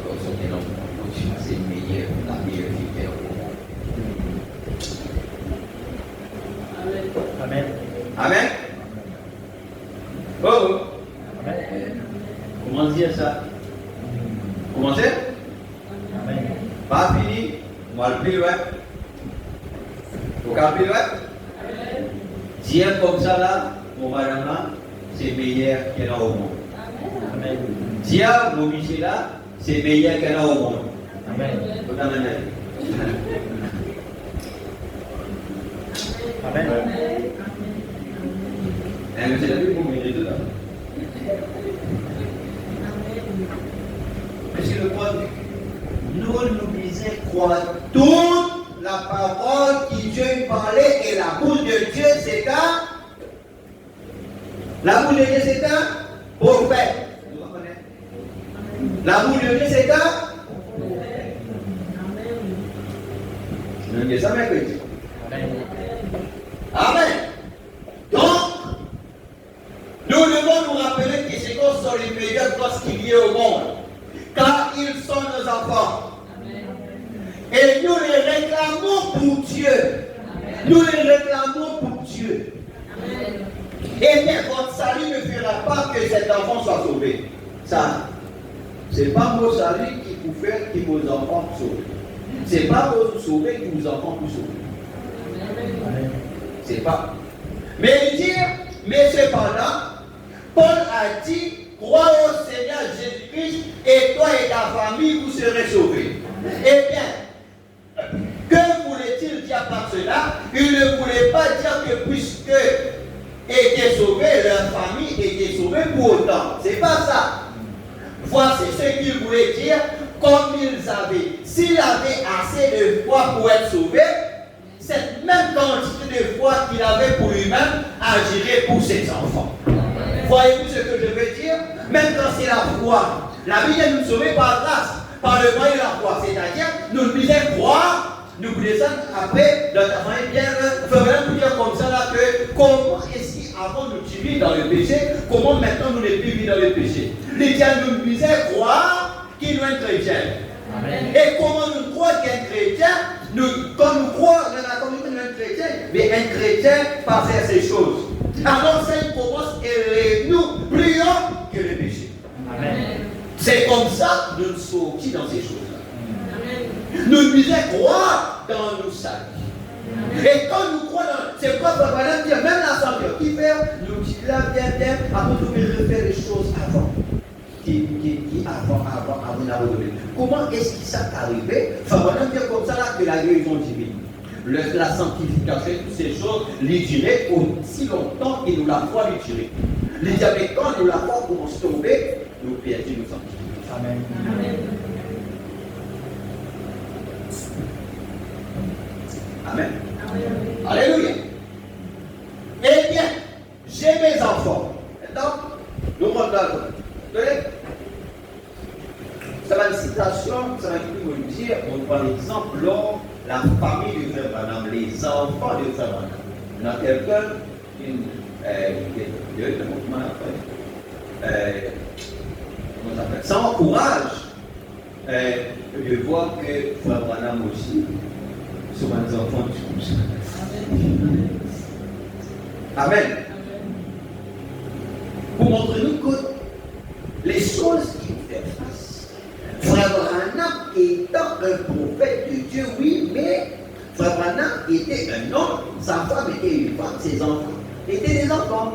c'est le meilleur, la meilleure vie au monde. Amen. Amen. Oh. Amen. Comment dire ça? Comment c'est? Amen. Pas fini. Moi le plus loin. Vous avez plus loin? Dire comme ça là, mon madame là, c'est meilleur qu'il y en a au monde. Amen. Dire mon monsieur là, c'est meilleur qu'il y en a au monde. Amen. Amen. Amen. Amen. C'est la vie pour mériter là. Monsieur le Croix, nous disons croire toute la parole qui Dieu parlait et la bouche de Dieu c'est un. La bouche de Dieu c'est un prophète. La bouche de Dieu c'est un. Amen. Ça mercredi. Amen. Donc, nous devons nous rappeler que ces gosses sont les meilleurs gosses qu'il y a au monde. Car ils sont nos enfants. Et nous les réclamons pour Dieu. Nous les réclamons pour Dieu. Et bien, votre salut ne fera pas que cet enfant soit sauvé. Ça, ce n'est pas vos salut qui vous fait que vos enfants soient sauvés. Ce n'est pas vos sauver que vos enfants puissent sauver. C'est pas. Mais dire, mais cependant, Paul a dit, crois au Seigneur Jésus-Christ et toi et ta famille vous serez sauvés. Eh bien, que voulait-il dire par cela? Il ne voulait pas dire que puisque étaient sauvés, leur famille était sauvée pour autant. C'est pas ça. Voici ce qu'il voulait dire, comme ils avaient. S'il avait assez de foi pour être sauvé, cette même quantité de foi qu'il avait pour lui-même agirait pour ses enfants. Voyez-vous ce que je veux dire? Même quand c'est la foi, la vie est nous sauver par grâce, par le moyen de la foi. C'est-à-dire, nous disons croire, nous descendons après dans ta famille, bien, frère, nous dire comme ça là que comment est-ce qu'avant nous vivons dans le péché, comment maintenant nous ne vivons dans le péché. Les gens nous disaient croire qu'il est un chrétien. Amen. Et comment nous croyons qu'un chrétien, quand nous croyons dans la communauté d'un chrétien, mais un chrétien par faire ces choses. Alors ça commence et nous prions que le péché. Amen. C'est comme ça que nous sommes sortis dans ces choses-là. Nous disions croire dans nos sacs. Et quand nous croyons, c'est quoi Papa dire, même la santé qui fait, nous dit là, bien, après nous devons refaire les choses avant. Avant d'abandonner. Comment est-ce qu'il s'est arrivé? Fabriquement dire comme ça là que la guérison divine. La sanctification, toutes ces choses, les dirait aussi longtemps que nous la foi les tirer. Les diables, quand nous la foi commence à tomber, nous perdons nos sanctifications. Amen. Amen. Amen. Alléluia. Eh bien, j'ai mes enfants. Maintenant, nous regardons. Ça va une citation, ça va nous dire, on prend l'exemple, la famille de Frère Branham, les enfants de Frère Branham. Il y a quelqu'un, ça encourage de voir que Frère Branham aussi sont des enfants du couple. Amen. Pour montrer nous que les choses qui nous font face. Frère Branham étant un prophète de Dieu, oui, mais Frère Branham était un homme, sa femme était une femme, ses enfants étaient des enfants.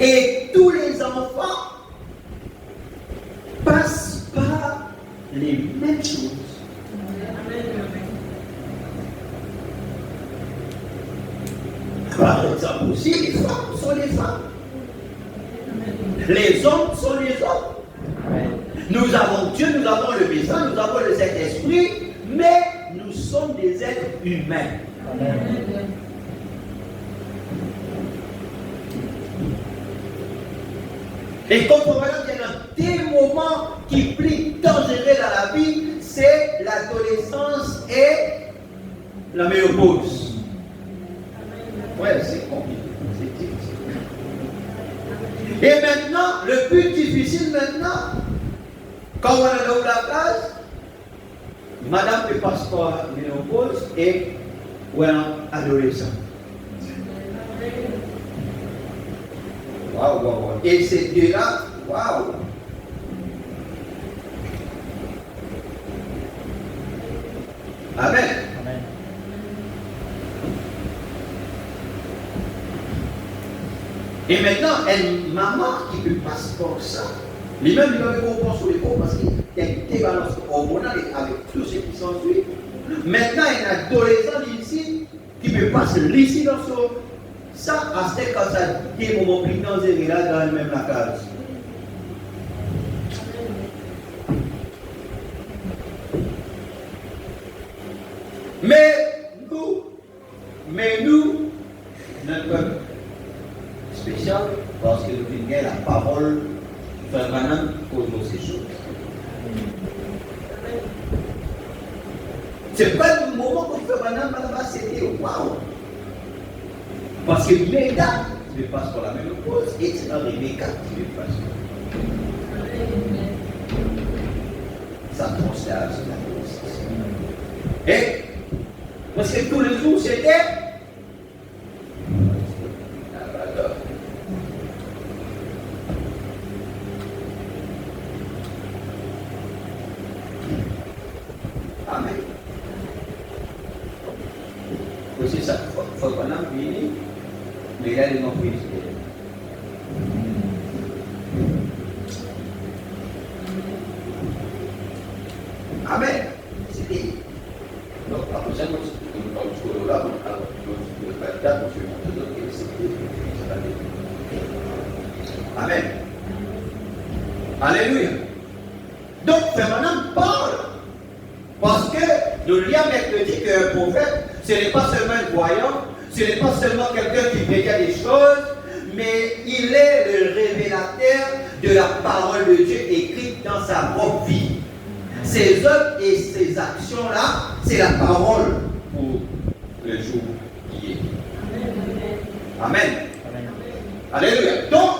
Et tous les enfants passent par les mêmes choses. Par exemple aussi, les femmes sont les femmes. Les hommes sont les hommes. Nous avons Dieu, nous avons le Messie, nous avons le Saint-Esprit, mais nous sommes des êtres humains. Amen. Et comme on voit, il y a des moments qui plient dangereux dans la vie, c'est l'adolescence et la ménopause. Ouais, c'est compliqué, c'est difficile. Et maintenant, le plus difficile maintenant, quand on est dans la case, madame peut passer par ménopause et ou un adolescent. Waouh. Et ces deux-là, waouh. Amen. Et maintenant, une maman qui peut passer comme ça, lui-même, il va comprendre sur les corps parce qu'il y a une débalance hormonale avec tout ce qui s'ensuit. Maintenant, il y a un adolescent ici qui peut passer ici dans son. Ça, c'est quand ça dit mon moment plus dangereux là dans même la case. Mais nous, notre peuple spécial, parce que nous venons la parole, Frère Branham cause ces choses. C'est pas le moment où Frère Branham c'était waouh. Parce que Méga, tu me passes pour la même chose, et c'est dans les Méga qui me passe. Ça transfère sur la grossesse. Et, parce que tous les jours, c'était. Amen. Aussi, ça, faut qu'on a fini. Mais il a des noms précis. Amen. C'était. Donc, la prochaine fois, nous allons se là, Amen. Alléluia. Donc, Frère Branham parle. Parce que nous lui avons dit qu'un prophète, ce n'est pas seulement un voyant. Ce n'est pas seulement quelqu'un qui prédit des choses, mais il est le révélateur de la parole de Dieu écrite dans sa propre vie. Ces œuvres et ces actions-là, c'est la parole pour le jour qui est. Amen. Alléluia. Donc,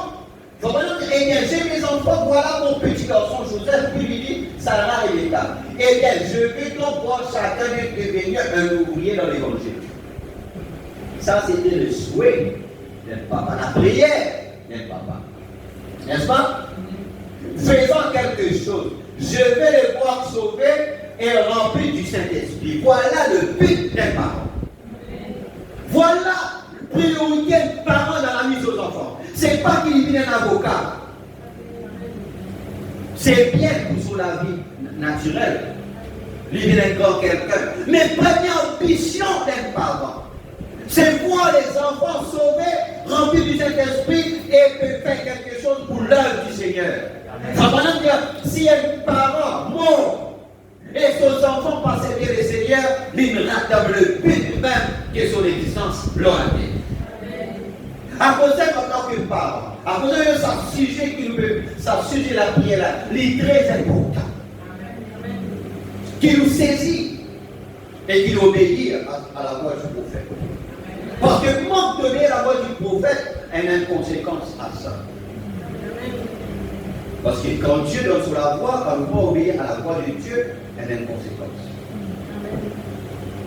il faut vraiment dire, eh bien, j'ai mes enfants, voilà mon petit garçon Joseph, puis il dit, Sarah et Rebecca. Eh bien, je vais donc voir chacun de devenir un ouvrier dans l'évangile. Ça, c'était le souhait d'un papa, la prière d'un papa. N'est-ce pas? Faisons quelque chose. Je vais les voir sauvés et remplis du Saint-Esprit. Voilà le but d'un parent. Voilà la priorité d'un parent dans la mise aux enfants. C'est pas qu'il vienne un avocat. C'est bien pour la vie naturelle. Il vient un grand quelqu'un. Mais première ambition d'un parent, c'est voir les enfants sauvés, remplis du Saint-Esprit et faire quelque chose pour l'œuvre du Seigneur. Ça veut dire, si un parent mort et ses enfants passent bien le Seigneur, il rate dans le but même que son existence l'ont été. À cause de ça, en tant que parent, à cause de ça, sujet la prière là, il est très important. Qu'il nous saisit et qu'il obéit à la voix du prophète. Parce que manque donner la voix du prophète a une conséquence à ça. Parce que quand Dieu donne sur la voix, on ne va pas obéir à la voix de Dieu, elle a une conséquence.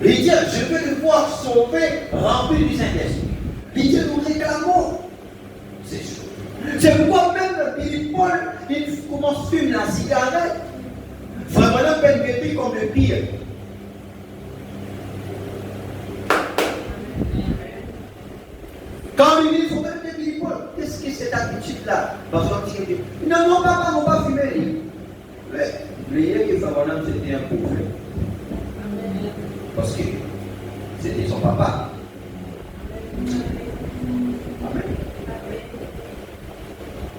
Il dit, je veux le voir sauvé, rempli du Saint-Esprit. Il dit, nous réclamons ces choses. C'est pourquoi même Philippe Paul, il commence à fumer la cigarette. Vraiment, peine de comme le pire. Quand il dit, il faut même Philippe Paul, qu'est-ce que c'est cette habitude-là? Parce qu'on dit, non, mon papa n'a pas fumé. Mais l'idée que Fabraham, c'était un pauvre. Parce que c'était son papa. Amen.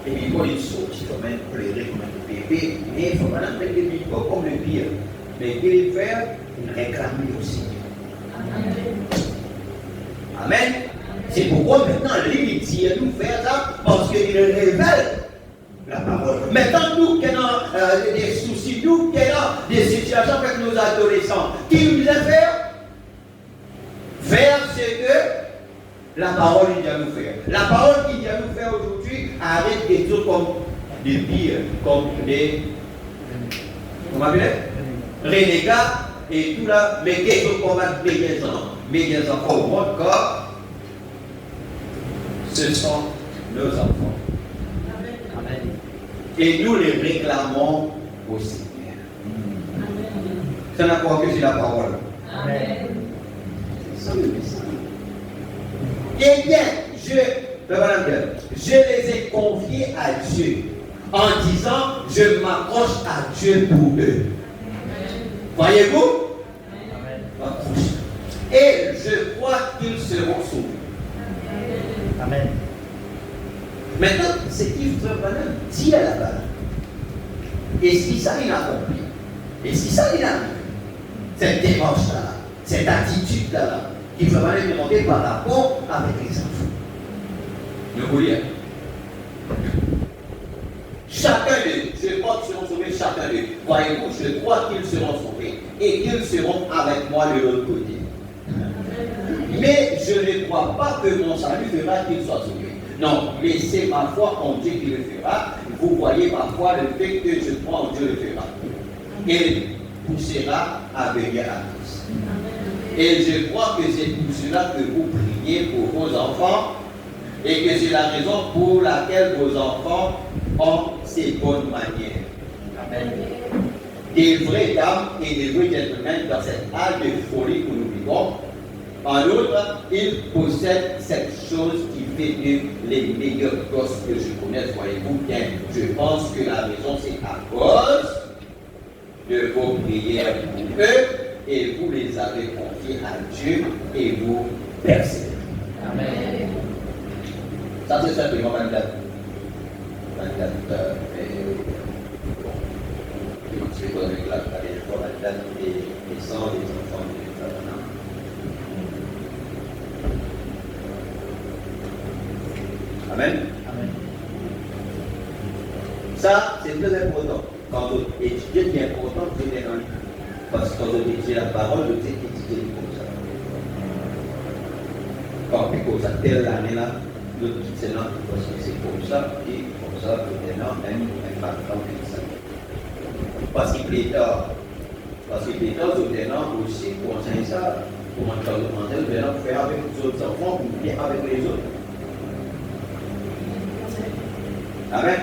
Et puis, quand il sortit, quand même, pleurer comme un bébé, mais Fabraham, il ne dit pas comme le pire. Mais il fait une réclamée aussi. Amen. C'est pourquoi maintenant, lui, il dit à nous faire ça, parce qu'il révèle la parole. Maintenant, nous qui avons des soucis, nous qui avons des situations avec nos adolescents, qui nous a faire? Faire ce que la parole dit à nous faire. La parole qui dit à nous faire aujourd'hui arrête des choses comme des pires, comme des. Comment on appelle? Renégats et tout là, mais quelque chose comme mes enfants au monde, car ce sont nos enfants. Amen. Et nous les réclamons au Seigneur. Ça n'a pas que c'est la parole. Amen. C'est ça le message. Eh bien, je les ai confiés à Dieu en disant, je m'accroche à Dieu pour eux. Voyez-vous? Amen. Et je crois qu'ils seront sauvés. Amen. Maintenant, ce qu'il faut vraiment dire là-bas, et si ça il a compris, et si ça il a compris, cette démarche-là, cette attitude-là, il faut vraiment demander par rapport avec les enfants. Je vous dis, chacun d'eux, je crois qu'ils seront sauvés, chacun d'eux. Voyez-vous, je crois qu'ils seront sauvés et qu'ils seront avec moi de l'autre côté. Mais je ne crois pas que mon salut fera qu'il soit sauvé. Non, mais c'est ma foi en Dieu qui le fera. Vous voyez ma foi, le fait que je crois en Dieu le fera. Et poussera à venir à tous. Et je crois que c'est pour cela que vous priez pour vos enfants et que c'est la raison pour laquelle vos enfants ont ces bonnes manières. Amen. Des vraies dames et des vrais gentlemen dans cette âge de folie que nous vivons. En outre, ils possèdent cette chose qui fait d'eux les meilleurs gosses que je connaisse, voyez-vous bien. Je pense que la raison c'est à cause de vos prières pour eux et vous les avez confiés à Dieu et vous persévérez. Amen. Ça c'est simplement 24. Je vais donner la date des naissances des enfants de Fabraham. Amen. Amen. Ça, c'est très important. quand vous étudiez, c'est important que vous ayez dans le livre. Parce que quand vous étudiez la parole, vous êtes étudié comme ça. Quand vous avez telle année-là, vous quittez là, parce que c'est comme ça, et comme ça, vous êtes là, même impactant comme ça. Parce qu'il est tard. Parce que les temps, vous êtes là aussi pour enseigner ça. Comment tu vas demander, vous êtes là pour faire avec les autres enfants, ou bien avec les autres. Amen.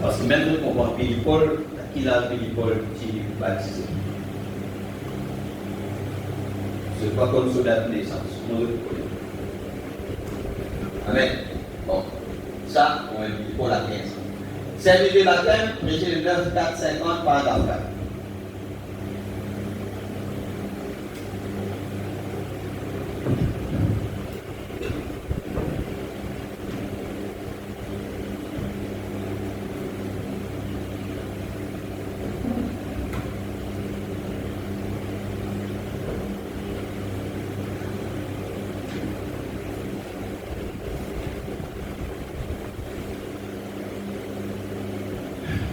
Parce que même nous comprenons Billy Paul, qu'il a Billy Paul qui est baptisé. Ce n'est pas comme soldat de naissance. Amen. Bon, ça, on va dire pour la 15. Service de baptême, Michel 9, 4, 50, paragraphe 4.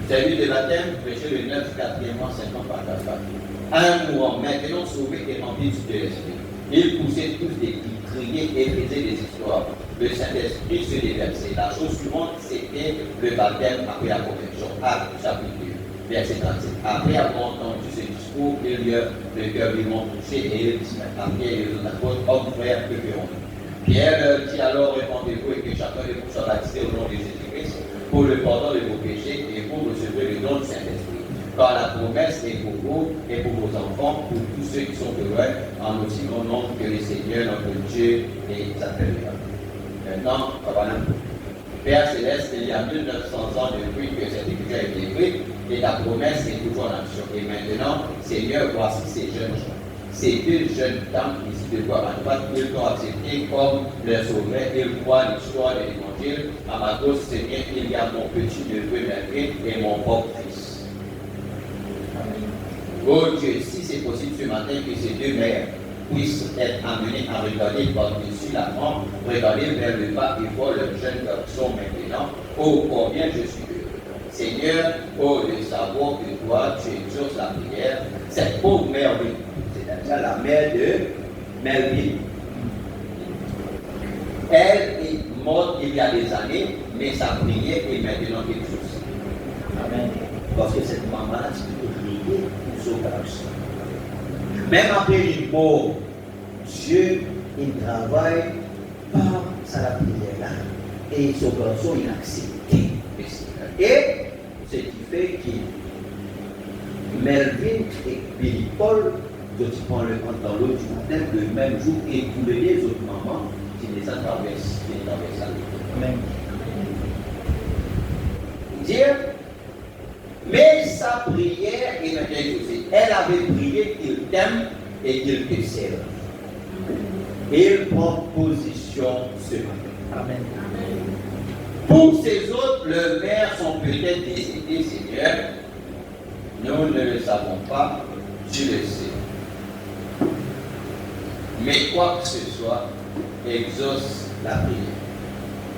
Service de baptême, péché le 9, 4e mois, 50 par 4. Un mois, maintenant sauvé et rempli du Saint-Esprit. Ils poussaient tous des cris, criaient et faisaient des histoires. Le Saint-Esprit se déversait. La chose suivante, c'était le baptême après la conversion. Actes chapitre 2, verset 37. Après avoir entendu ce discours, il y a le cœur vivant touché et ils disent à Pierre et les autres apôtres, hommes frères, que ferons-nous? Pierre leur dit alors, répondez-vous et que chacun de vous soit baptisé au nom de Jésus-Christ pour le pardon de vos péchés et pour recevoir le don du Saint-Esprit. Car la promesse est pour vous et pour vos enfants, pour tous ceux qui sont heureux, en aussi grand nombre que le Seigneur, notre Dieu, les appellera. Maintenant, voilà. Père Céleste, il y a 1900 ans depuis que cette écriture a été écrite, et ta promesse est toujours en action. Et maintenant, Seigneur, voici ces jeunes gens. Ces deux jeunes dames ici de voir à droite, ils t'ont accepté comme leur sauveur, ils croient l'histoire de l'évangile. À ma gauche, Seigneur, il y a mon petit neveu Melvin et mon propre fils. Oh Dieu, si c'est possible ce matin que ces deux mères puissent être amenées à regarder par-dessus la mort, regarder vers le bas et voir leur jeune garçon maintenant. Oh, combien je suis heureux. Seigneur, oh, de savoir que toi, tu exauces la prière, cette pauvre mère, c'est-à-dire la mère de Melvin. Elle est morte il y a des années, mais sa prière est maintenant exaucée. Amen. Parce que cette maman-là, c'est prier pour son garçon. Même après une mort, Dieu, il travaille par sa prière-là. Et son garçon, il a accepté. Et ce qui fait que Melvin et Billy Paul, qui prend le dans l'eau du matin le même jour, et tous les autres mamans qui les a traversés. Amen. Dire, mais sa prière est maintenant exaucée. Elle avait prié qu'il t'aime et qu'il te serve. Et il prend position ce matin. Amen. Pour ces autres, leurs mères sont peut-être décédées, Seigneur. Nous ne le savons pas, tu le sais. Mais quoi que ce soit, exauce la prière.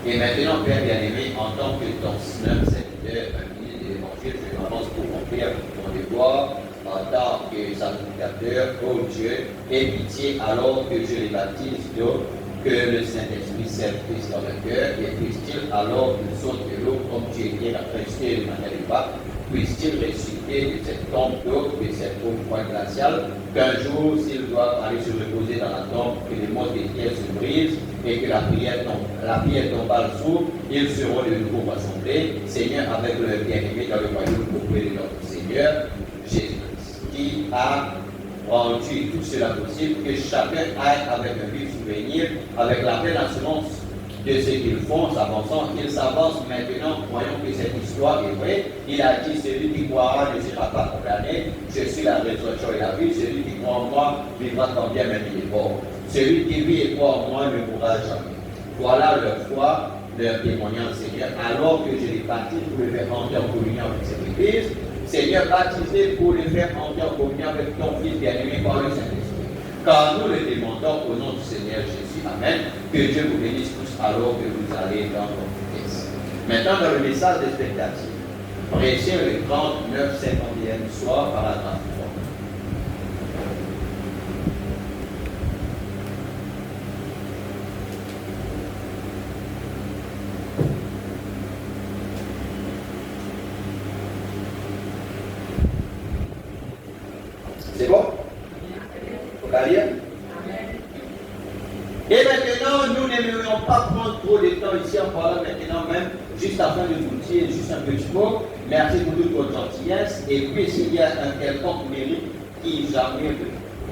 Et maintenant, Père bien-aimé, en tant que ton serviteur, un ministre de l'Évangile, je m'avance pour remplir mon devoir en tant que sacrificateur, ô Dieu, aie pitié alors que je les baptise d'eau, que le Saint-Esprit serve Christ dans le cœur, et puisse-t-il alors qu'ils sortent de l'eau comme tu étais la précieuse de Manaliba, puisse-t-il ressusciter de cette tombe d'eau, de cette eau froide glaciale, qu'un jour, s'ils doivent aller se reposer dans la tombe, que les mots des pierres se brisent et que la pierre tombale s'ouvre, ils seront de nouveau rassemblés, Seigneur, avec leur bien-aimé dans le royaume auprès de notre Seigneur, Jésus-Christ, qui a rendu tout cela possible, que chacun aille avec un vif souvenir, avec la pleine assurance de ce qu'ils font, s'avançant, ils s'avancent maintenant, croyant que cette histoire est vraie. Il a dit, celui qui croira ne sera pas condamné, je suis la résurrection et la vie, celui qui croit en moi vivra quand bien même il est mort. Celui qui vit et croit en moi ne mourra jamais. Voilà leur foi, leur témoignage, Seigneur, alors que je les baptise pour les faire entrer en communion avec cette Église. Seigneur, baptisé pour les faire entrer en communion avec ton Fils bien-aimé par le Saint-Esprit. Car nous le demandons au nom du Seigneur Jésus. Amen. Que Dieu vous bénisse tous alors que vous allez dans votre texte. Maintenant, dans le message d'expectative, prêché le 39 51e soir, paragraphe 3. C'est bon? Faut pas lire? Et maintenant, nous n'aimerions pas prendre trop de temps ici en parlant maintenant même, juste afin de vous dire juste un petit mot. Merci pour toute votre gentillesse. Et puis, s'il y a un quelconque mérite qui jamais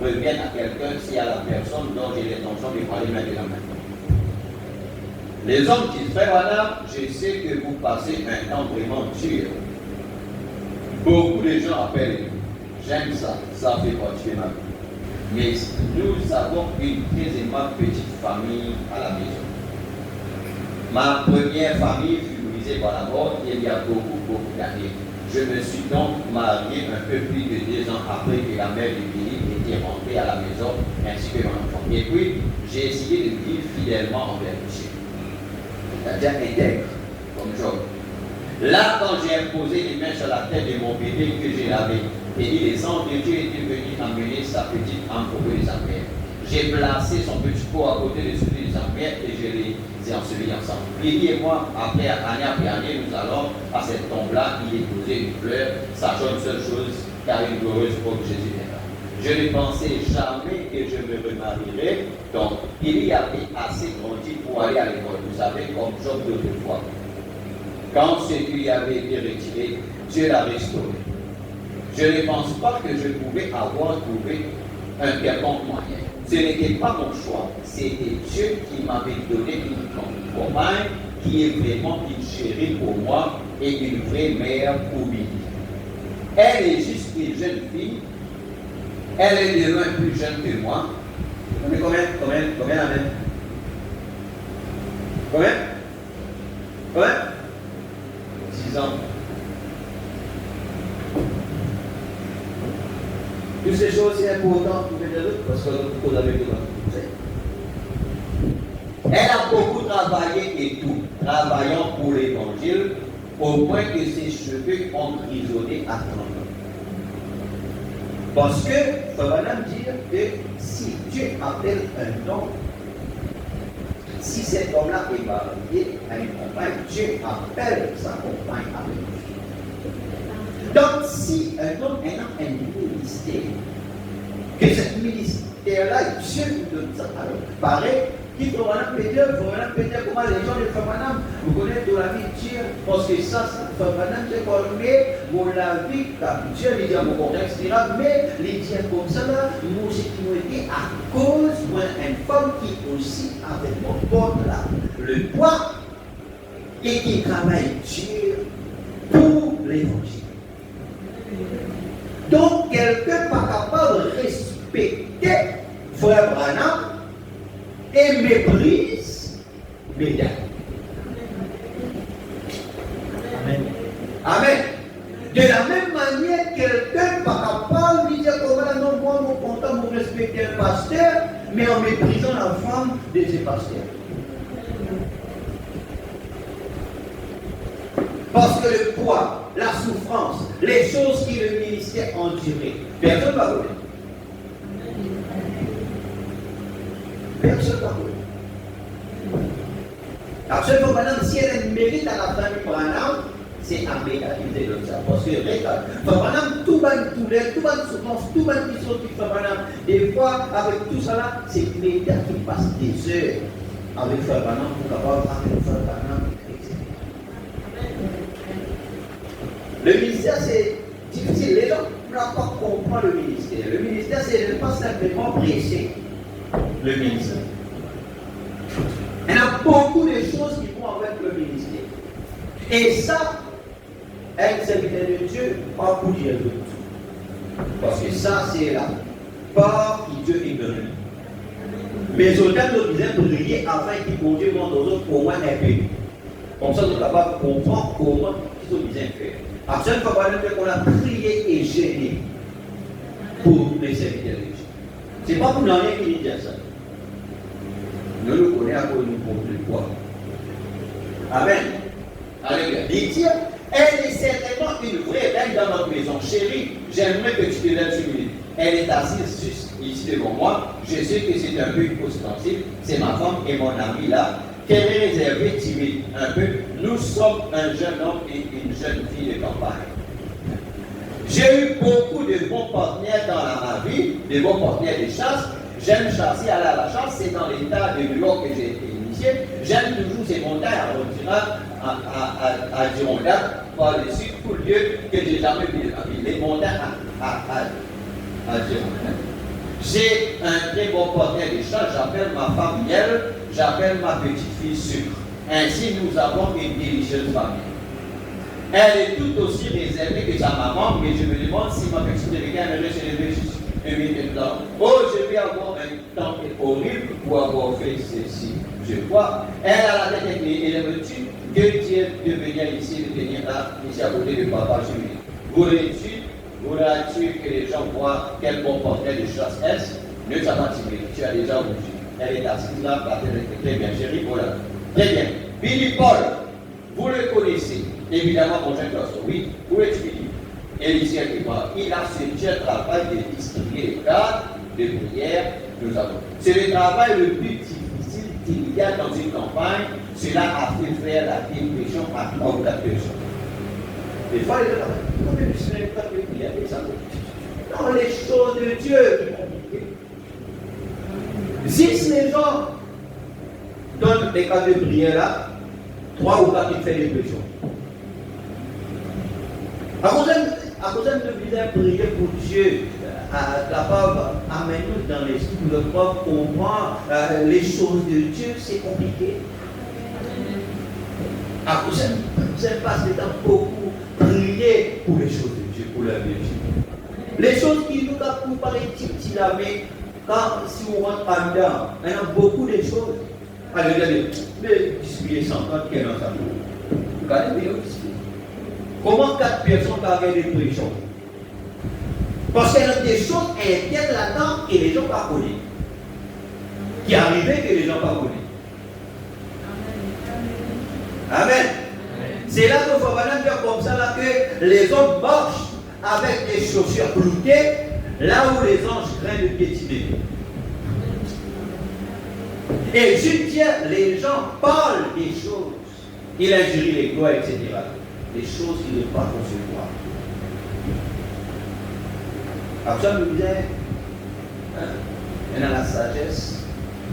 revienne à quelqu'un, c'est à la personne dont j'ai l'intention de parler maintenant. Les hommes disent, frère Adam, je sais que vous passez un temps vraiment dur. Beaucoup de gens appellent, j'aime ça, ça fait partie de ma vie. Mais nous avons une très aimable petite famille à la maison. Ma première famille fut brisée par la mort il y a beaucoup d'années. Je me suis donc marié un peu plus de 2 ans après que la mère de Billy était rentrée à la maison, ainsi que mon enfant. Et puis, j'ai essayé de vivre fidèlement envers Dieu. C'est-à-dire intègre, comme Job. Là, quand j'ai imposé les mains sur la tête de mon bébé que j'ai lavé, et dit, les anges de Dieu étaient venus amener sa petite âme auprès de sa mère. J'ai placé son petit pot à côté de celui de sa mère et je les ai ensevelis ensemble. Lydie et moi, année après année, nous allons à cette tombe-là y déposer une fleur, sachant une seule chose, car une glorieuse peau que Jésus est là. Je ne pensais jamais que je me remarierais, donc il y avait assez grandi pour aller à l'école. Vous savez, comme Job d'autrefois. Quand ce qui avait été retiré, Dieu l'a restauré. Je ne pense pas que je pouvais avoir trouvé un quelconque moyen. Ce n'était pas mon choix, c'était Dieu qui m'avait donné une compagne qui est vraiment une chérie pour moi et une vraie mère pour Billy. Elle est juste une jeune fille, elle est de loin plus jeune que moi. Mais combien la même? Combien? 6 ans. Toutes ces choses, c'est important pour les autres parce que vous avez tout. Elle a beaucoup travaillé et tout, travaillant pour l'évangile, au point que ses cheveux ont grisonné à 30 ans. Parce que, ça va même dire que si Dieu appelle un homme, si cet homme-là est marié à une compagne, Dieu appelle sa compagne avec lui. Donc, si un homme a un ministère, que ce ministère-là, Dieu nous donne ça, alors, pareil, qu'il faut maintenant péter comment les gens de Famanam, vous connaissez de la vie de Dieu, parce que ça, Famanam, c'est formé, pour la vie, Dieu lui dit à mon contexte, mais les dieux comme ça, là, nous, c'est qui nous été à cause d'une femme qui aussi avait mon porte là, le poids, et qui travaille Dieu pour l'évangile. Donc, quelqu'un pas capable de respecter Frère Branham et méprise Média. Amen. Amen. De la même manière, quelqu'un pas capable de dire comment non, moi, mon content, vous respectez un pasteur, mais en méprisant la femme de ses pasteurs. Parce que le poids, la souffrance, les choses qui le ministère enduré, personne ne va connaître. Personne ne va connaître. Absolument, madame, si elle a un mérite à la famille Branham, c'est à médiatiser de ça. Parce que, madame, tout le souffrance, tout le qui sont qui fait madame, des fois, avec tout ça là, c'est médias qui passent des heures avec Frère Branham pour pouvoir avec Frère Branham. Le ministère, c'est difficile. Les gens ne peuvent pas comprendre le ministère. Le ministère, c'est ne pas simplement prêcher. Le ministère. Il y a beaucoup de choses qui vont avec le ministère. Et ça, un serviteur de Dieu, pas pour dire tout. Parce que ça, c'est la part qui Dieu est donné. Mais autant nous disons prier afin qu'il conduise aux autres au moins un peu. Comme ça, nous sommes capables de comprendre comment ils ont besoin de faire. Après, il faut qu'on a prié et gêné pour les serviteurs de Dieu. C'est pas pour l'année qui dit ça. Nous le connaissons à cause de nous quoi. Amen. Alléluia. Il dit, elle est certainement une vraie reine dans notre maison. Chérie, j'aimerais que tu te lèves sur lui. Elle est assise juste ici devant moi. Je sais que c'est un peu ostentatif. C'est ma femme et mon ami là. Qu'elle est réservée, timide un peu. Nous sommes un jeune homme et une jeune fille de campagne. J'ai eu beaucoup de bons partenaires dans ma vie, de bons partenaires de chasse. J'aime chasser, aller à la chasse, c'est dans l'état de New York que j'ai été initié. J'aime toujours ces montagnes à Dirondac, par-dessus tout lieu que j'ai jamais vu de ma vie. Les montagnes à Dirondac. J'ai un très bon partenaire de chasse, j'appelle ma femme Miel, j'appelle ma petite fille Sucre. Ainsi, nous avons une délicieuse famille. Elle est tout aussi réservée que sa maman, mais je me demande si ma petite Rebecca aimerait se lever juste une minute là. Oh, je vais avoir un temps horrible pour avoir fait ceci. Je vois. Elle a la tête et elle me dit que Dieu de venir ici, de venir là, ici à côté de papa Julie. Voudrais-tu que les gens voient quel bon portrait de chasse est-ce? Ne ça va tirer. Tu as déjà bougé. Elle est assise là, la tête est très bien, chérie. Voilà. Très bien. Billy Paul, vous le connaissez. Évidemment, mon jeune garçon, oui, où est-ce qu'il est? Élisée et moi, il a ce dur travail de distribuer les cadres de prière. Nous avons. C'est le travail le plus difficile qu'il y a dans une campagne. Cela a fait faire la dépression à 3 ou 4 personnes. Des fois, les gens dans les choses de Dieu, si les gens donnent des cas de prière là, 3 ou 4 qui fait dépression. À cause de bien prier pour Dieu, capable d'amener dans l'esprit, le corps comprend les choses de Dieu, c'est compliqué. À cause de passe le temps beaucoup prier pour les choses de Dieu, pour la vie de Dieu. Les choses qui nous ont parlé petit là, mais quand si on rentre en dedans, il y a beaucoup de choses. Allez, regardez, mais disputer 50 qui est dans sa vie. Regardez bien aussi. Comment 4 personnes avaient des pressions? Parce qu'il y a des choses internes là-dedans que les gens ne connaissent pas. Qui arrivaient que les gens ne connaissent pas. Amen. C'est là qu'il faut vraiment dire comme ça là, que les hommes marchent avec des chaussures cloutées, là où les anges craignent de piétiner. Et je tiens, les gens parlent des choses. Il injurie les gloires, etc. Les choses qu'ils ne peuvent pas concevoir. Après ça, nous disons, dans la sagesse,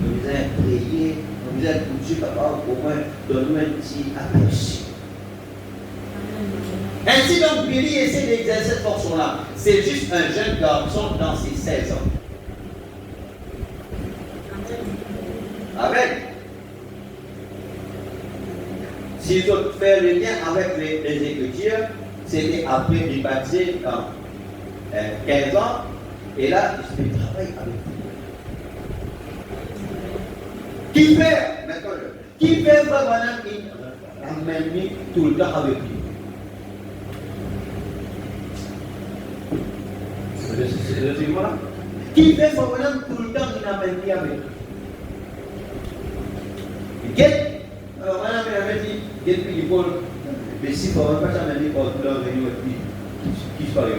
nous disons prier, nous disons pour Dieu, papa, au moins, donne-nous un petit aperçu. Ainsi donc, Billy essaie d'exercer cette fonction-là. C'est juste un jeune garçon dans ses 16 ans. Amen. S'ils ont fait le lien avec les Écritures, c'était après qu'il baptisé dans 15 ans, et là, il se travailler avec lui. Qui fait, maintenant, qui fait vraiment qu'il amène tout le temps avec lui? Qui fait vraiment tout le temps qu'il amène lui avec lui? Get, alors madame elle dit, get puis Paul, mais si pour pas ça m'a dit pour leur venir qui se parle.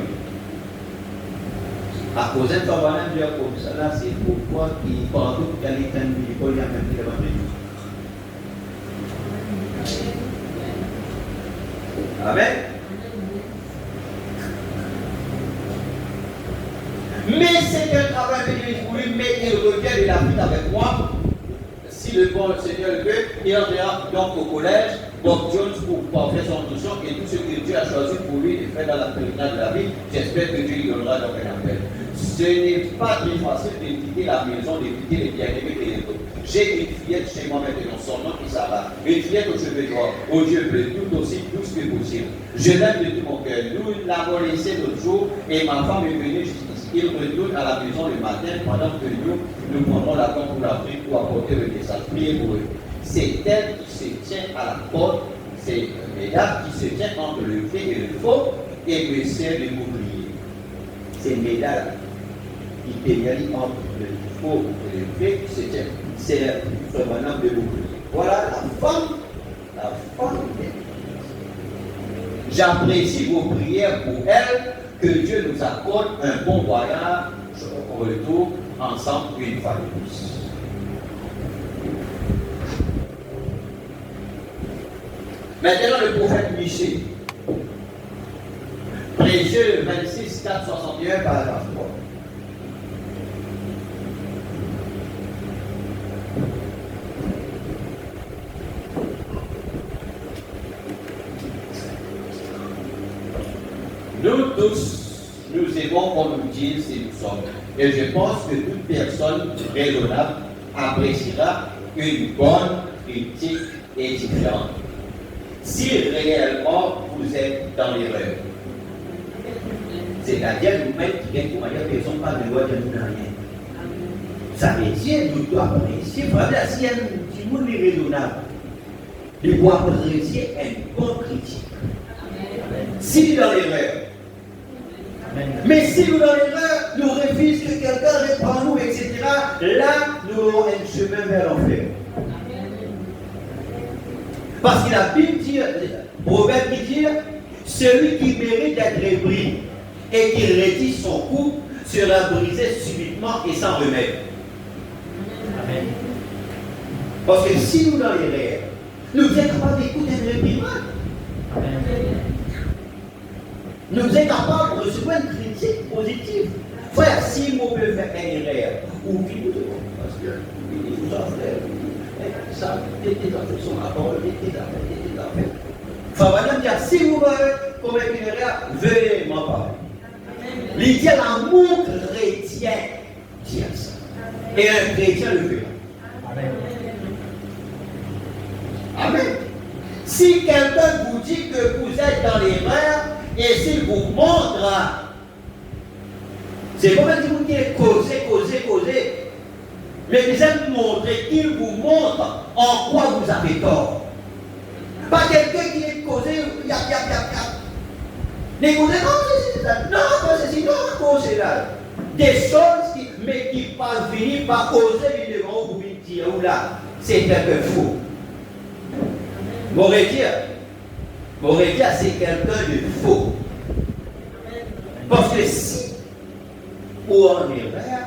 À cause de ça, madame dit comme ça là, c'est pourquoi il parle qu'il y a les temps de Paul, il y a même devant nous. Amen. Mais c'est un travail bénéfique pour lui, mais il revient de la vie avec moi. Si le bon Seigneur le veut, il entrera donc au collège, Bob Jones pour faire son notion et tout ce que Dieu a choisi pour lui de faire dans la pèlerinage de la vie, j'espère que Dieu lui donnera donc un appel. Ce n'est pas très facile de quitter la maison, de quitter les bien-aimés et les autres. J'ai une fillette chez moi maintenant, son nom est Sarah, une fillette aux cheveux noirs, aux yeux bleus, tout aussi douce que possible. Je l'aime de tout mon cœur. Nous l'avons laissé l'autre jour et ma femme est venue jusqu'ici. Il retourne à la maison le matin pendant que nous prenons la tente pour la prière pour apporter le message. Priez pour eux. C'est elle qui se tient à la porte, c'est Médard qui se tient entre le vrai et le faux et me sert de bouclier. C'est Médard. qui payait entre le faux et le vrai, c'est ce bonhomme de bouclier. Voilà la femme d'Église. J'apprécie vos prières pour elle, que Dieu nous accorde un bon voyage au retour ensemble une fois de plus. Maintenant, le prophète Michée, Précieux 26, 4, 61, paragraphe 3. Nous tous, nous aimons qu'on nous dise si nous sommes. Et je pense que toute personne raisonnable appréciera une bonne critique édifiante. Si réellement vous êtes dans l'erreur, c'est-à-dire nous-mêmes qui gagnent pour dire personne pas de loi de nous dans rien. Ça veut dire nous doit apprécier, voilà, si un petit monde est raisonnable, il doit apprécier une bonne critique. Si dans l'erreur. Mais si nous dans l'erreur, nous refusons que quelqu'un reprend nous, etc., là, nous aurons un chemin vers l'enfer. Parce qu'il a bien dit, proverbe qui dit, celui qui mérite d'être épris et qui retire son coup sera brisé subitement et sans remède. Amen. Parce que si nous dans l'erreur, nous sommes capables d'écouter une réprimande. Nous sommes capables de recevoir une critique positive. Frère, si vous pouvez faire une erreur, ou qui nous demande, parce que vous en faites, ça, des affaires sont à bord, des affaires. Frère, madame, dire, si vous voulez commettre une erreur, venez m'en parler. L'idée, l'amour chrétien, dit ça. Et un chrétien le fait. Amen. Amen. Si quelqu'un vous dit que vous êtes dans l'erreur, et s'il vous montre, c'est pas même si vous dites causer, mais vous allez montrer qu'il vous montre en quoi vous avez tort. Pas quelqu'un qui est causé, yap. Les causer, non, c'est ça, non, c'est non, c'est là. Des choses qui passent venir par causer, ils devront vous dire, ou là, c'est quelque fou. M'aurait dit, c'est quelqu'un de faux. Parce que si, ou en erreur,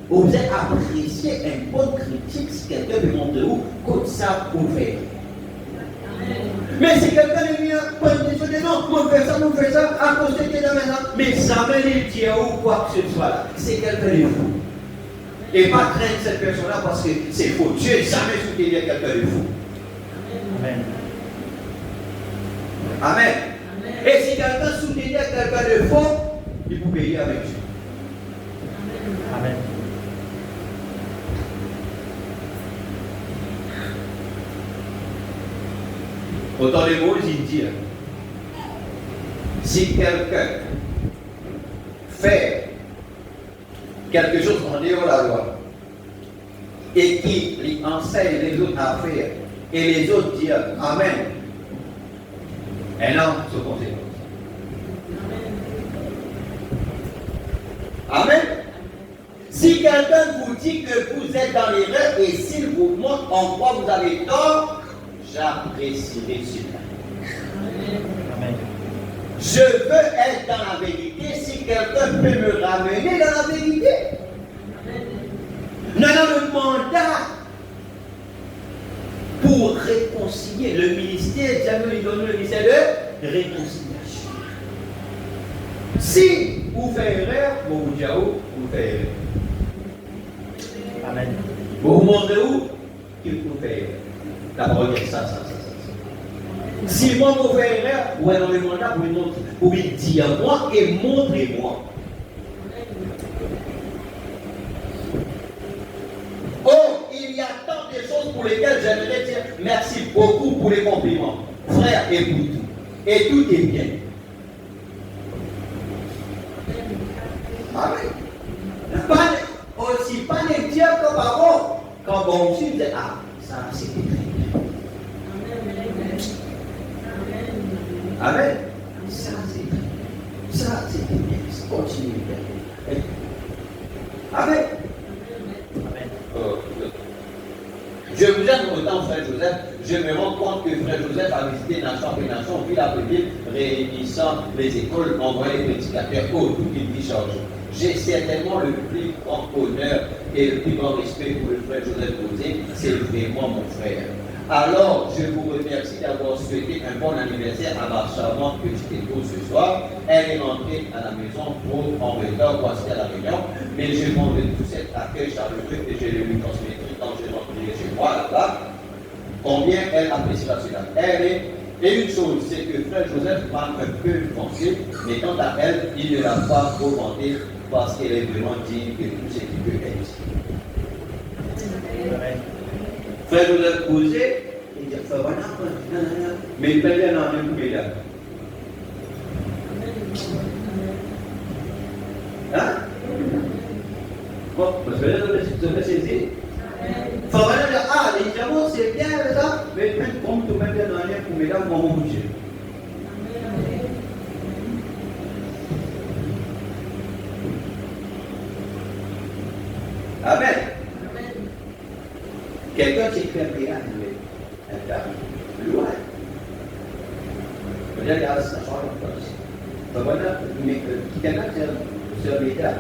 vous avez apprécié une bonne critique, si quelqu'un veut montrer où, comme ça, vous faites. Mais si quelqu'un est venu, non, on fait ça, à cause de tes maison, mais jamais les dire ou quoi que ce soit là, c'est quelqu'un de fou. Et pas craindre cette personne-là parce que c'est faux. Dieu jamais soutenir quelqu'un de fou. Amen. Amen. Et si quelqu'un soutenait quelqu'un de faux, il faut payer avec Dieu. Amen. Autant les mots, il dit, si quelqu'un fait quelque chose en dehors de la loi et qui enseigne les autres à faire et les autres disent Amen, et non, ce conséquence. Amen. Si quelqu'un vous dit que vous êtes dans l'erreur et s'il vous montre en quoi vous avez tort, j'apprécierai cela. Amen. Je veux être dans la vérité si quelqu'un peut me ramener dans la vérité. Nous avons le mandat pour réconcilier le ministère, Dieu nous donne le ministère de réconciliation. Si vous faites erreur, vous vous dites où vous faites erreur. Amen. Vous vous montrez où qu'il vous fait erreur. La parole est ça. Si moi vous faites erreur, vous avez le mandat pour lui dire moi et montrez-moi. Oh, il y a tant de choses pour lesquelles j'aimerais dire merci beaucoup pour les compliments. Frère, écoute. Et tout est bien. Amen. Aussi pas les dire comme avant. Quand on dit, ah, ça c'était très bien. Amen. Ça c'était bien. Ça continue bien. Amen. Je vous aime autant, frère Joseph. Je me rends compte que frère Joseph a visité nation après nation, ville après ville, réunissant les écoles, envoyant les prédicateurs autour d'une vie chargée. J'ai certainement le plus grand honneur et le plus grand respect pour le frère Joseph Gauthier. C'est vraiment mon frère. Alors, je vous remercie d'avoir souhaité un bon anniversaire à ma charmante petite épouse ce soir. Elle est rentrée à la maison en retard pour assister à la réunion, mais je m'en vais tout cet accueil chaleureux et je le lui transmettrai quand je rentrerai chez moi là-bas. Combien elle appréciera cela. Et une chose, c'est que frère Joseph m'a un peu pensé, mais quant à elle, il ne l'a pas trop vanté parce qu'elle est vraiment digne de tout ce qui peut être. Frère Joseph posé, il dit, mais il peut dans un coup là. Hein? Bon, parce que là, je vais saisir. Il faut vraiment dire, ah, les diamants, c'est bien ça, mais comme tu mets dans un coup là, moi, mon Dieu. Amen. Quelqu'un qui fait rien, il est loin. Il y a ça change en place. Voilà, mais quelqu'un qui est l'État.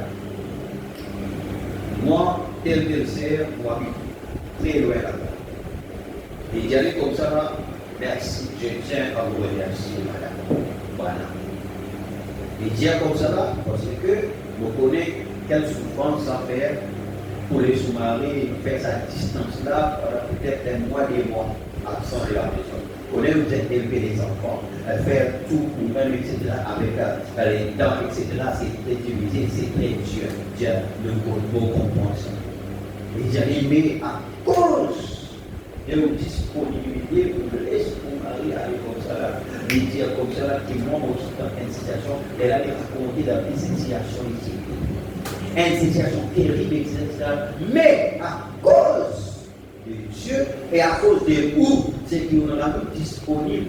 Moi, tel sert, moi, très loin là-bas. Et j'allais comme ça, là, merci, je tiens à vous remercier, madame. Voilà. Et dire comme ça, là, parce que vous connaissez quelle souffrance ça fait pour les sous-marins, faire sa distance-là, peut-être un mois, des mois, absent de la maison. Vous êtes élevé les enfants, faire tout pour même, etc., avec les dents, etc., c'est très divisé, c'est très dur. Dieu ne peut comprendre ça. Et j'ai aimé à cause de vos disponibilités, vous laissez mon mari aller comme ça, là, lui dire comme ça, là, qui moi aussi dans une situation, elle allait raconter dans une situation ici. Une situation terrible, etc. Mais à cause de Dieu et à cause de vous, c'est qu'on a rendu disponible.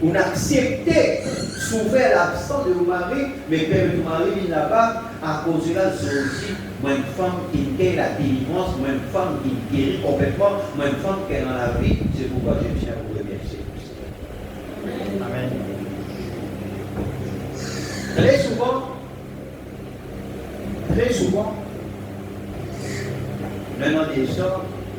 On a accepté souffrir l'absence de vos maris, mais père de mari il n'a pas à cause de la aussi, moi une femme qui est la délivrance, moi une femme qui guérit complètement, moi une femme qui est dans la vie, c'est pourquoi je tiens à vous remercier. Amen. Très souvent, maintenant des gens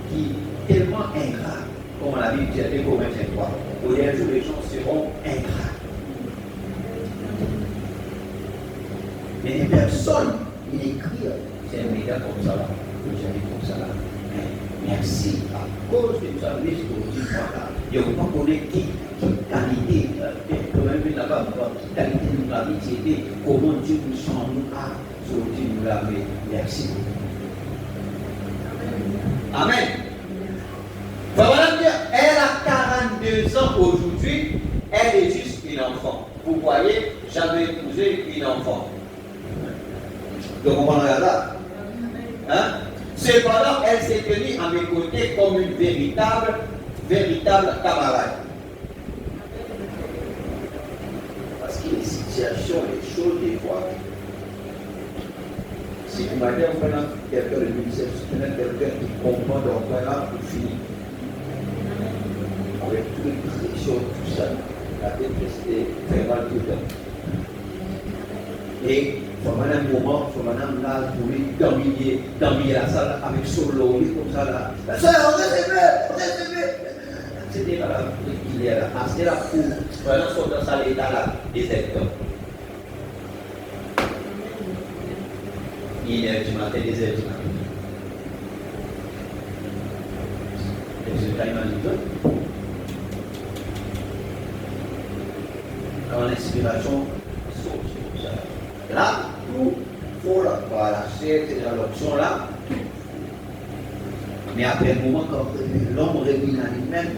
qui tellement ingrats, comme la Bible dit à Corinthiens 3, au dernier jour, les gens seront ingrats. Mais les personnes, ils écrivent, c'est un média comme ça là, j'avais comme ça là. Merci, à cause de ça, mais c'est aussi moi là. Il ne faut pas connaître qui qualité, quand même, il n'a pas qui qualité de la vie, comment Dieu nous sent, nous a, sur Dieu nous l'a fait. Merci. Amen. Voilà dire, elle a 42 ans aujourd'hui, elle est juste une enfant. Vous voyez, j'avais épousé une enfant. Vous comprenez là? Hein? Cependant, elle s'est tenue à mes côtés comme une véritable camarade. Parce que les situations, les choses, des fois, si vous m'avez envoyé quelqu'un de ministère, quelqu'un qui comprend, donc voilà, vous finissez. Avec toutes les pressions, tout ça, la tête restée vraiment tout le temps. Et il faut un moment, il faut madame là, pour lui dormir la salle avec son lot, comme ça là. La soeur, on c'était là, il est là. Ah, c'était là pour, voilà, son dans sa l'état là, des hectares. 1h du matin, 2h du matin. Et je t'ai imaginé. Quand l'inspiration saute comme ça. Là, tout faut la voilà, c'est dans l'option là. Mais après un moment, quand l'homme revient à lui-même,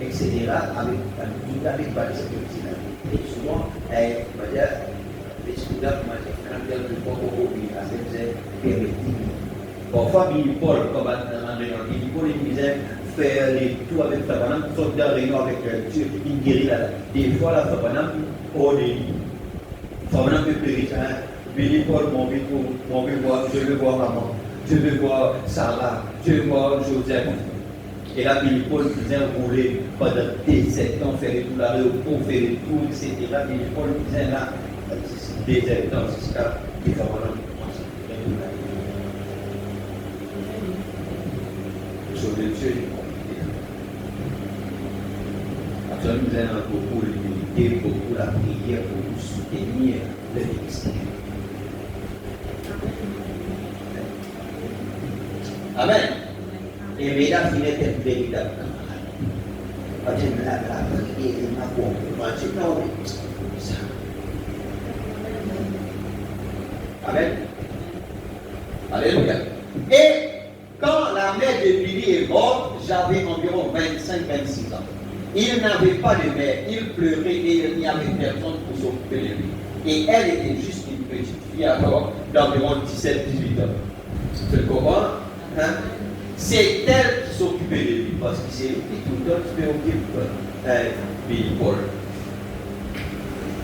etc., avec cette petite-là. Et souvent, on va dire, les students, quand ils ont le bon parfois, Paul, comme dans la réunion, Paul, il disait faire les tout avec sa banane, sauf dans la réunion avec Dieu, il guérit là. Des fois, la banane, oh, les banane peut pleurer, Billy Paul, je veux voir maman, je veux voir Sarah, je veux voir Joseph. Et là, Billy Paul disait rouler pendant 17 ans, faire tout l'aéroport, faire tout, etc. Billy Paul disait là, 17 ans, c'est ça, qui va voir sur le Dieu. Actuellement, nous avons beaucoup l'humilité, beaucoup la prière pour nous soutenir le ministère. Amen. Et mesdames, il était véritable camarade. Quand je me lave la prière, il m'a compris. Amen. Alléluia. Et quand la mère de Billy est morte, j'avais environ 25-26 ans. Il n'avait pas de mère, il pleurait et il n'y avait personne pour s'occuper de lui. Et elle était juste une petite fille alors d'environ 17-18 ans. Tu le comprends? Hein? C'est elle qui s'occupait de lui parce que c'est lui qui tout le temps se préoccupe Billy Paul.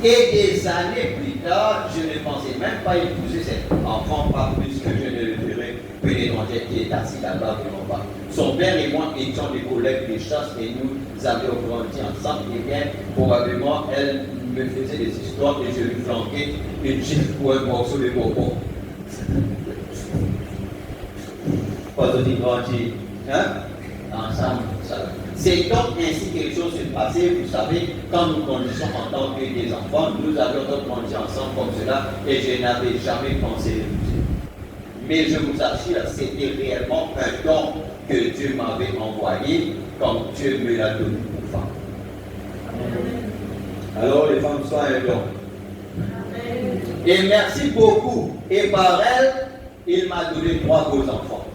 Et des années plus tard, je ne pensais même pas épouser cet enfant, pas plus que je ne le ferais que l'étranger qui est assis là-bas vraiment pas. Son père et moi étions des collègues de chasse et nous avions grandi ensemble. Et bien, probablement, elle me faisait des histoires et je lui flanquais une gifle pour un morceau de bonbon. Quand on dit grandi, hein? Ensemble, ça. C'est donc ainsi que les choses se passaient. Vous savez, quand nous grandissons en tant que des enfants, nous avions donc grandi ensemble comme cela et je n'avais jamais pensé l'épouser. Mais je vous assure, c'était réellement un don que Dieu m'avait envoyé, comme Dieu me l'a donné pour femme. Alors les femmes soient un don. Et merci beaucoup. Et par elle, il m'a donné 3 beaux enfants.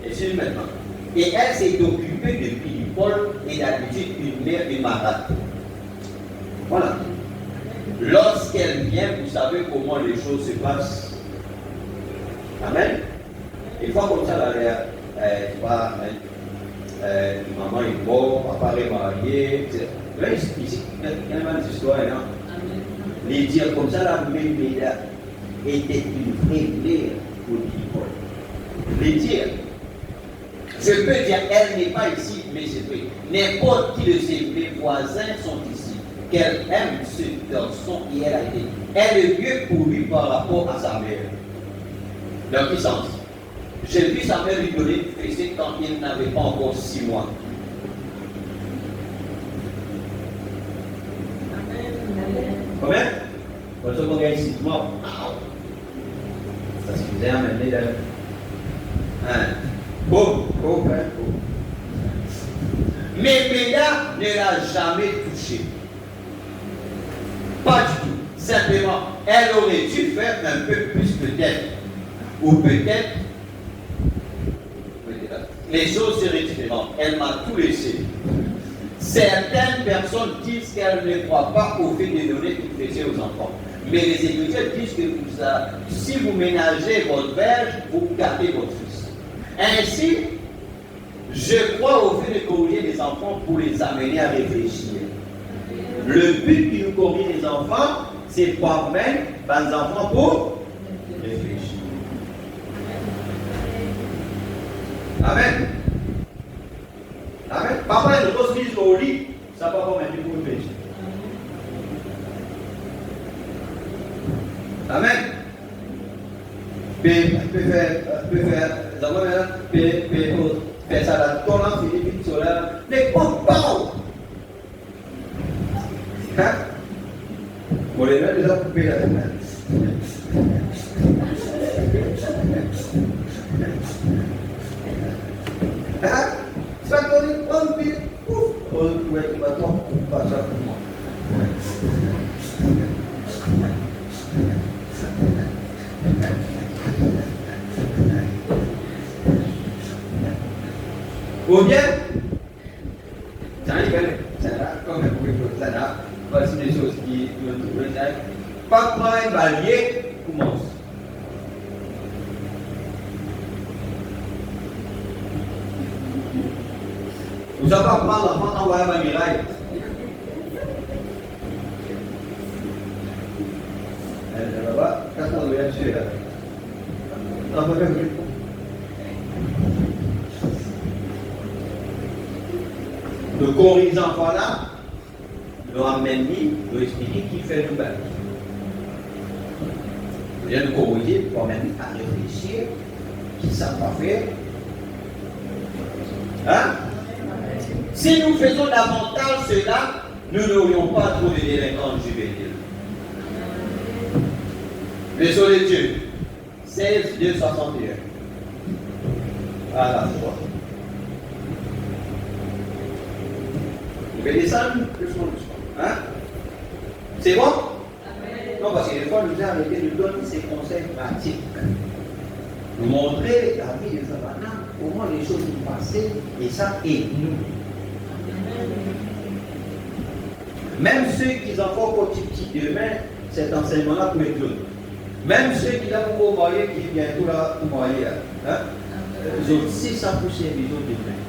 Et c'est maintenant. Et elle s'est occupée de Billy Paul et d'habitude une mère est malade. Voilà. Lorsqu'elle vient, vous savez comment les choses se passent. Amen. Une fois comme ça, maman est morte, papa est marié, etc. Là, ici, il y a une histoire, non? Les dire comme ça, la même Méda était une vraie mère pour Billy Paul. Les dire. Je peux dire, elle n'est pas ici, mais c'est vrai. N'importe qui de ses voisins sont ici. Qu'elle aime ce garçon et elle a été. Elle est mieux pour lui par rapport à sa mère. Dans quel sens? J'ai vu sa mère lui donner une fessée quand il n'avait pas encore 6 mois. Combien? Quand on gagne 6 mois, ça se faisait amener là. Bon, mais Méda ne l'a jamais touché. Pas du tout. Simplement, elle aurait dû faire un peu plus peut-être. Ou peut-être, les choses seraient différentes. Elle m'a tout laissé. Certaines personnes disent qu'elles ne croient pas au fait de donner tout plaisir aux enfants. Mais les Écritures disent que si vous ménagez votre verge, vous gâtez votre fils. Ainsi, je crois au fait de corriger les enfants pour les amener à réfléchir. Le but qui nous corrige les enfants, c'est pour mettre les enfants pour réfléchir. Amen. Amen. Papa, il pose mise au lit, ça va pas mettre pour réfléchir. Amen. Peut faire ça là, ton enfant, Philippe, sur là, mais pas. Hein? Vous les mettez déjà coupés là. Hein? Ça donne un peu, ouf, on peut être maintenant, pas ça pour moi. Ou bien, ça là, comme ça là, voici des choses qui nous trouvent. Pas prendre un balai, commence. Vous savez pas prendre l'enfant envoyer un miraille. Elle va, quand on bien sûr. Nous corrigeons enfants là, nous amenons, nous expliquons qui fait le bain. Nous allons nous corriger pour même à réfléchir, qui ça va faire. Hein? Si nous faisons davantage cela, nous n'aurions pas trop de délinquants juvéniles. Désolé Dieu. 16, 2, 61. À la fois. Vous pouvez descendre doucement. Hein? C'est bon? Non, parce que des fois, nous avons arrêté de donner ces conseils pratiques. Nous montrer la vie de Savannah, comment les choses sont passées, et ça aide nous. Même ceux qui ont encore petit demain, cet enseignement-là peut être l'autre. Même ceux qui ont pour marier, qui bientôt là pour marier, hein? Ils ont 600% des autres demain.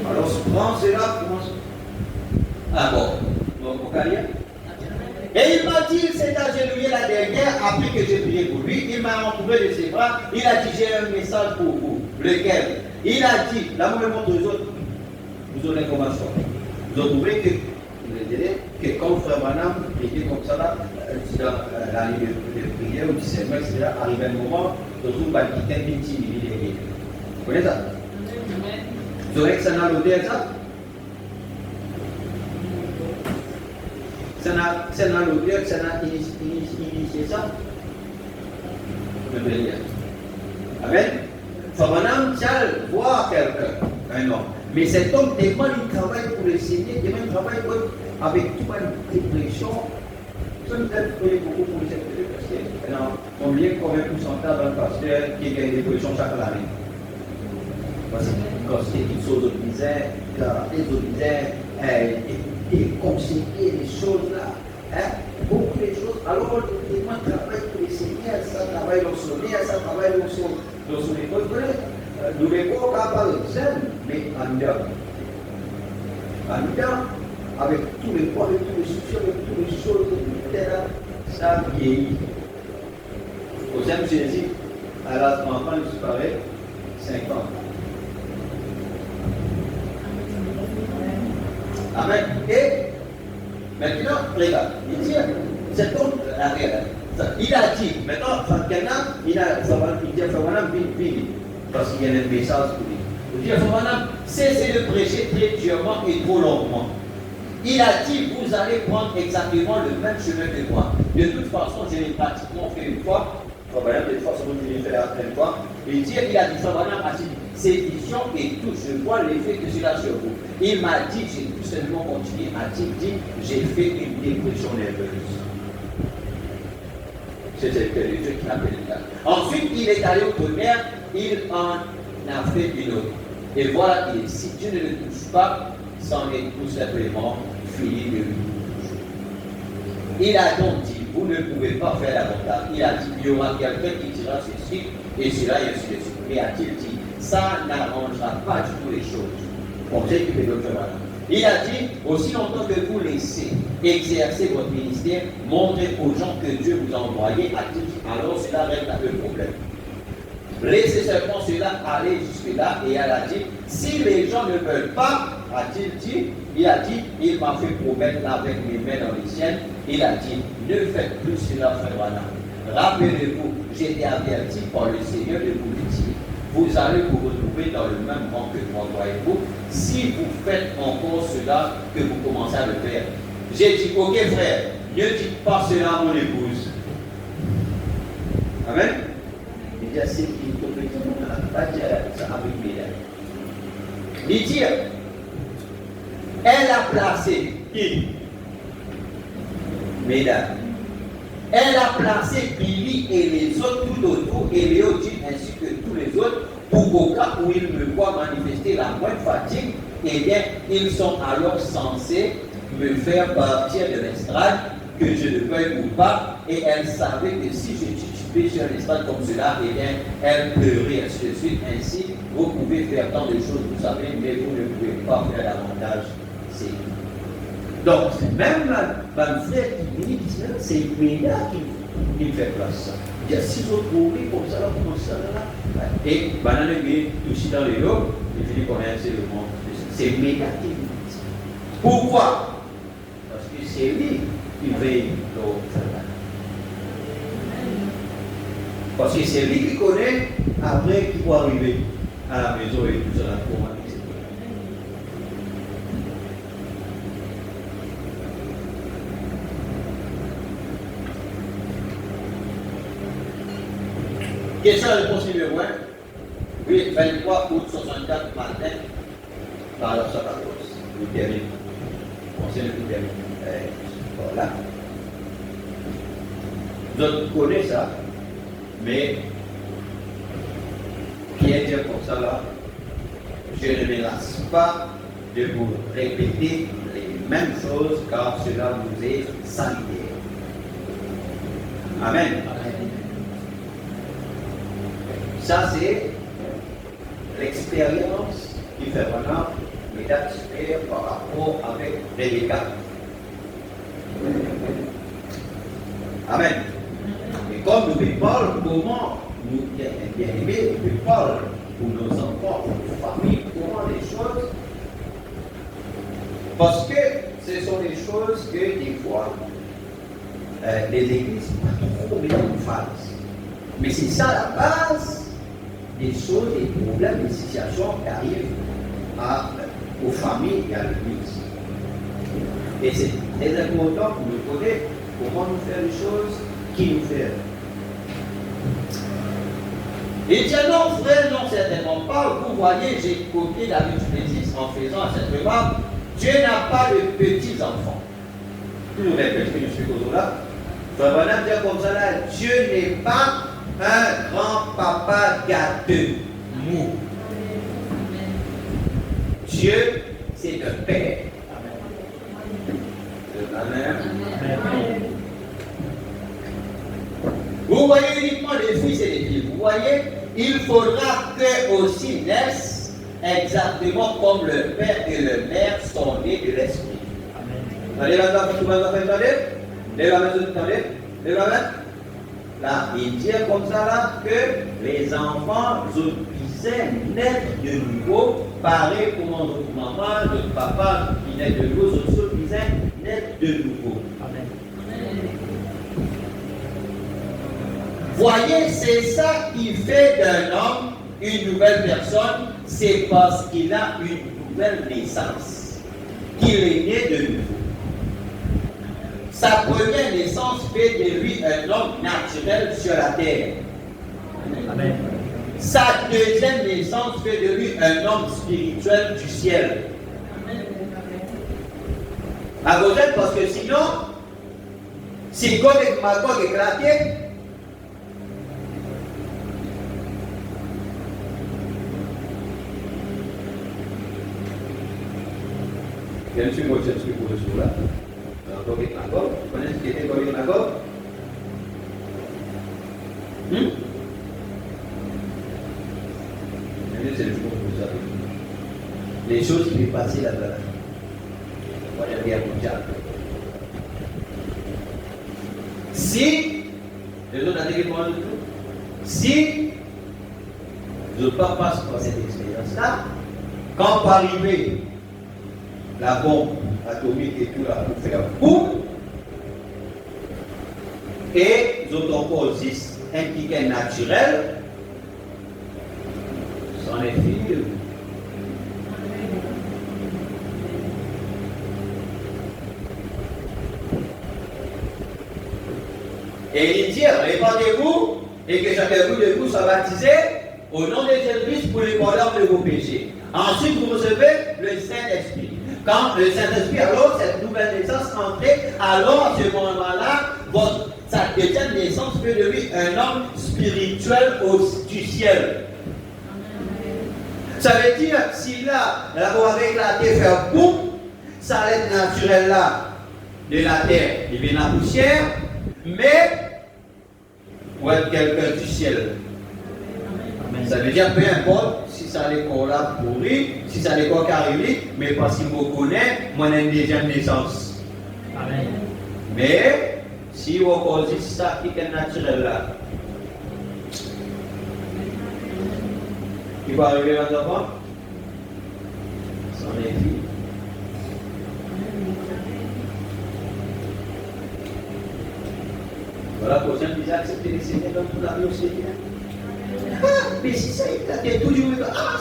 Alors, prends cela, commence. Ah bon, donc, on va lire. Et il m'a dit, il s'est agenouillé la dernière, après que j'ai prié pour lui, il m'a entouré de ses bras, il a dit, j'ai un message pour vous. Lequel? Il a dit, là, moi, je montre aux autres, vous avez l'information. Vous avez trouvé que quand Frère Branham était comme ça, là, dans la ligne de prière, ou du serment, etc., arrivé un moment, vous avez quitté un petit millier. Vous connaissez ça? Vous aurez que ça n'a l'odeur, ça? Ça n'a l'odeur, ça n'a initié ça. Je veux dire. Amen. Fabanam, tiens, voir quelqu'un, un homme. Mais cet homme, tellement il travaille pour le Seigneur, il même travaille avec toute une dépression. Ça nous aide beaucoup pour les secteurs parce que combien de pourcentage d'un pasteur qui a une dépression chaque année? Parce que quand c'est une chose de misère, les autres misères, et conseiller les choses là, hein, beaucoup de choses. Alors, on travaille pour les seigneurs, ça travaille dans son lien, ça travaille dans son école. Nous ne pouvons pas parler de ça, mais en dedans. En dedans, avec tous les poids, avec tous les soucis, avec toutes les choses, etc., ça vieillit. Au deuxième Jésus, à l'âge d'enfant, il disparaît 5 ans. Amen. Et maintenant, regarde, il dit, cet homme, il a dit, maintenant, il a dit, parce qu'il y a un message pour lui. Il dit, cessez de prêcher très durement et trop longuement. Il a dit, vous allez prendre exactement le même chemin que moi. De toute façon, je l'ai pratiquement fait une fois. De toute façon, je l'ai fait la première fois. Il a dit, c'est vision et tout, je vois l'effet que cela sur vous. Il m'a dit, j'ai tout simplement continué à dire, j'ai fait une dépression nerveuse. C'est ce que les Dieu qui appelle là. Ensuite, il est allé au tonnerre, il en a fait une autre. Et voilà, si Dieu ne le touche pas, c'en est tout simplement fini de lui. Il a donc dit, vous ne pouvez pas faire davantage. Il a dit, il y aura quelqu'un qui dira ceci, et cela, et ainsi de suite. Et a-t-il dit, ça n'arrangera pas du tout les choses. Comme j'ai dit le docteur Madame. Il a dit, aussi longtemps que vous laissez exercer votre ministère, montrez aux gens que Dieu vous a envoyé, a-t-il dit, alors cela règle un peu le problème. Laissez seulement cela aller jusque-là, et elle a dit, si les gens ne veulent pas, a-t-il dit, il a dit, il m'a fait promettre avec mes mains dans les siennes, il a dit, ne faites plus cela, frère Branham. Rappelez-vous, j'ai été averti par le Seigneur de vous le dire. Vous allez vous retrouver dans le même rang que moi, voyez-vous, si vous faites encore cela que vous commencez à le faire. J'ai dit, ok frère, ne dites pas cela à mon épouse. Amen. Il dit, c'est qu'il faut que tu pas dire ça avec mes lèvres. Il dit, elle a placé qui? Mesdames. Elle a placé Billy et les autres tout autour, et Léodie ainsi que tous les autres, pour qu'au cas où ils me voient manifester la moindre fatigue, eh bien, ils sont alors censés me faire partir de l'estrade, que je le veuille ou pas, et elle savait que si je titubais sur l'estrade comme cela, eh bien, elle pleurait, ainsi de suite. Ainsi, vous pouvez faire tant de choses, vous savez, mais vous ne pouvez pas faire davantage. C'est donc, même ma frère qui dit, c'est Péda il fait place. Il y a 6 autres mourir comme ça, là. Et, banane, aussi dans les lots, et je dis qu'on est le monde. C'est négatif. Pourquoi? Parce que c'est lui qui veille l'autre. Parce que c'est lui qui connaît après qui va arriver à la maison et tout ça. Question de réponse numéro 1. Oui, 23 août 64 matin, par la 114. Nous terminons. Conseil de nous terminer. Voilà. Vous connaissez ça, mais Pierre dit comme ça là, je ne me lasse pas de vous répéter les mêmes choses car cela vous est salutaire. Amen. Ça, c'est l'expérience qui fait maintenant mesdames et messieurs par rapport avec Rebecca. Amen. Et comme nous parlons, comment nous, bien aimés, nous parlons pour nos enfants, pour nos familles, comment les choses. Parce que ce sont des choses que des fois, les églises ne trop bien en face. Mais c'est ça la base des choses, des problèmes, des situations qui arrivent aux familles et à l'église. Et c'est très important pour nous connaître comment nous faire les choses qui nous fait. Et tiens, non, frère, non, certainement pas. Vous voyez, j'ai copié David Plessis en faisant cette remarque. Dieu n'a pas de petits-enfants. Je vous répète que je suis là. Je vais dire comme ça là, Dieu n'est pas un grand-papa gâteux, mou. Dieu, c'est un père. Amen. Amen. Vous voyez uniquement les fils et les filles. Vous voyez, il faudra qu'eux aussi naissent exactement comme le père et le mère sont nés de l'esprit. Allez, tout le monde là, il dit comme ça là que les enfants disaient naître de nouveau, pareil comme notre maman, notre papa qui naît de nouveau, autres disaient naître de nouveau. Amen. Voyez, c'est ça qui fait d'un homme une nouvelle personne, c'est parce qu'il a une nouvelle naissance, qu'il est né de nouveau. Sa première naissance fait de lui un homme naturel sur la terre. Amen. Sa deuxième naissance fait de lui un homme spirituel du ciel. À vous êtes parce que sinon, si God est Magog éclaté, bien sûr, moi je suis pour le jour là. Gog et Magog, vous connaissez ce qu'était Gog et Magog? C'est le jour où vous savez. Les choses qui sont passées là-bas. Moi j'aime bien mon diable. Si, les autres ont dit moi, si je ne passe pas par cette expérience-là, quand va arriver la bombe atomique et tout là pour faire boum, et nous avons encore aussi un piquet naturel, c'en est fini. Et il dit, répandez-vous et que chacun de vous soit baptisé au nom de Jésus-Christ pour le pardon de vos péchés. Ensuite, vous recevez le Saint-Esprit. Quand le Saint-Esprit, alors cette nouvelle naissance entrait, alors à ce moment-là, sa deuxième naissance fait de lui un homme spirituel du ciel. Ça veut dire, si là, la voie avec la terre fait boum, ça allait être naturel là, de la terre, il vient la poussière, mais pour être quelqu'un du ciel. Ça veut dire, peu importe si ça allait corps là pourri, si ça allait corps arrivé, mais parce qu'il me connaît, moi j'ai une deuxième naissance. Amen. Mais Si vous posez ça qui est naturel là, qui va arriver à devant, c'en est fini. Voilà pour ça qu'ils acceptent les Seigneurs dans toute la vie au Seigneur. Ah, mais si ça éclate, toujours,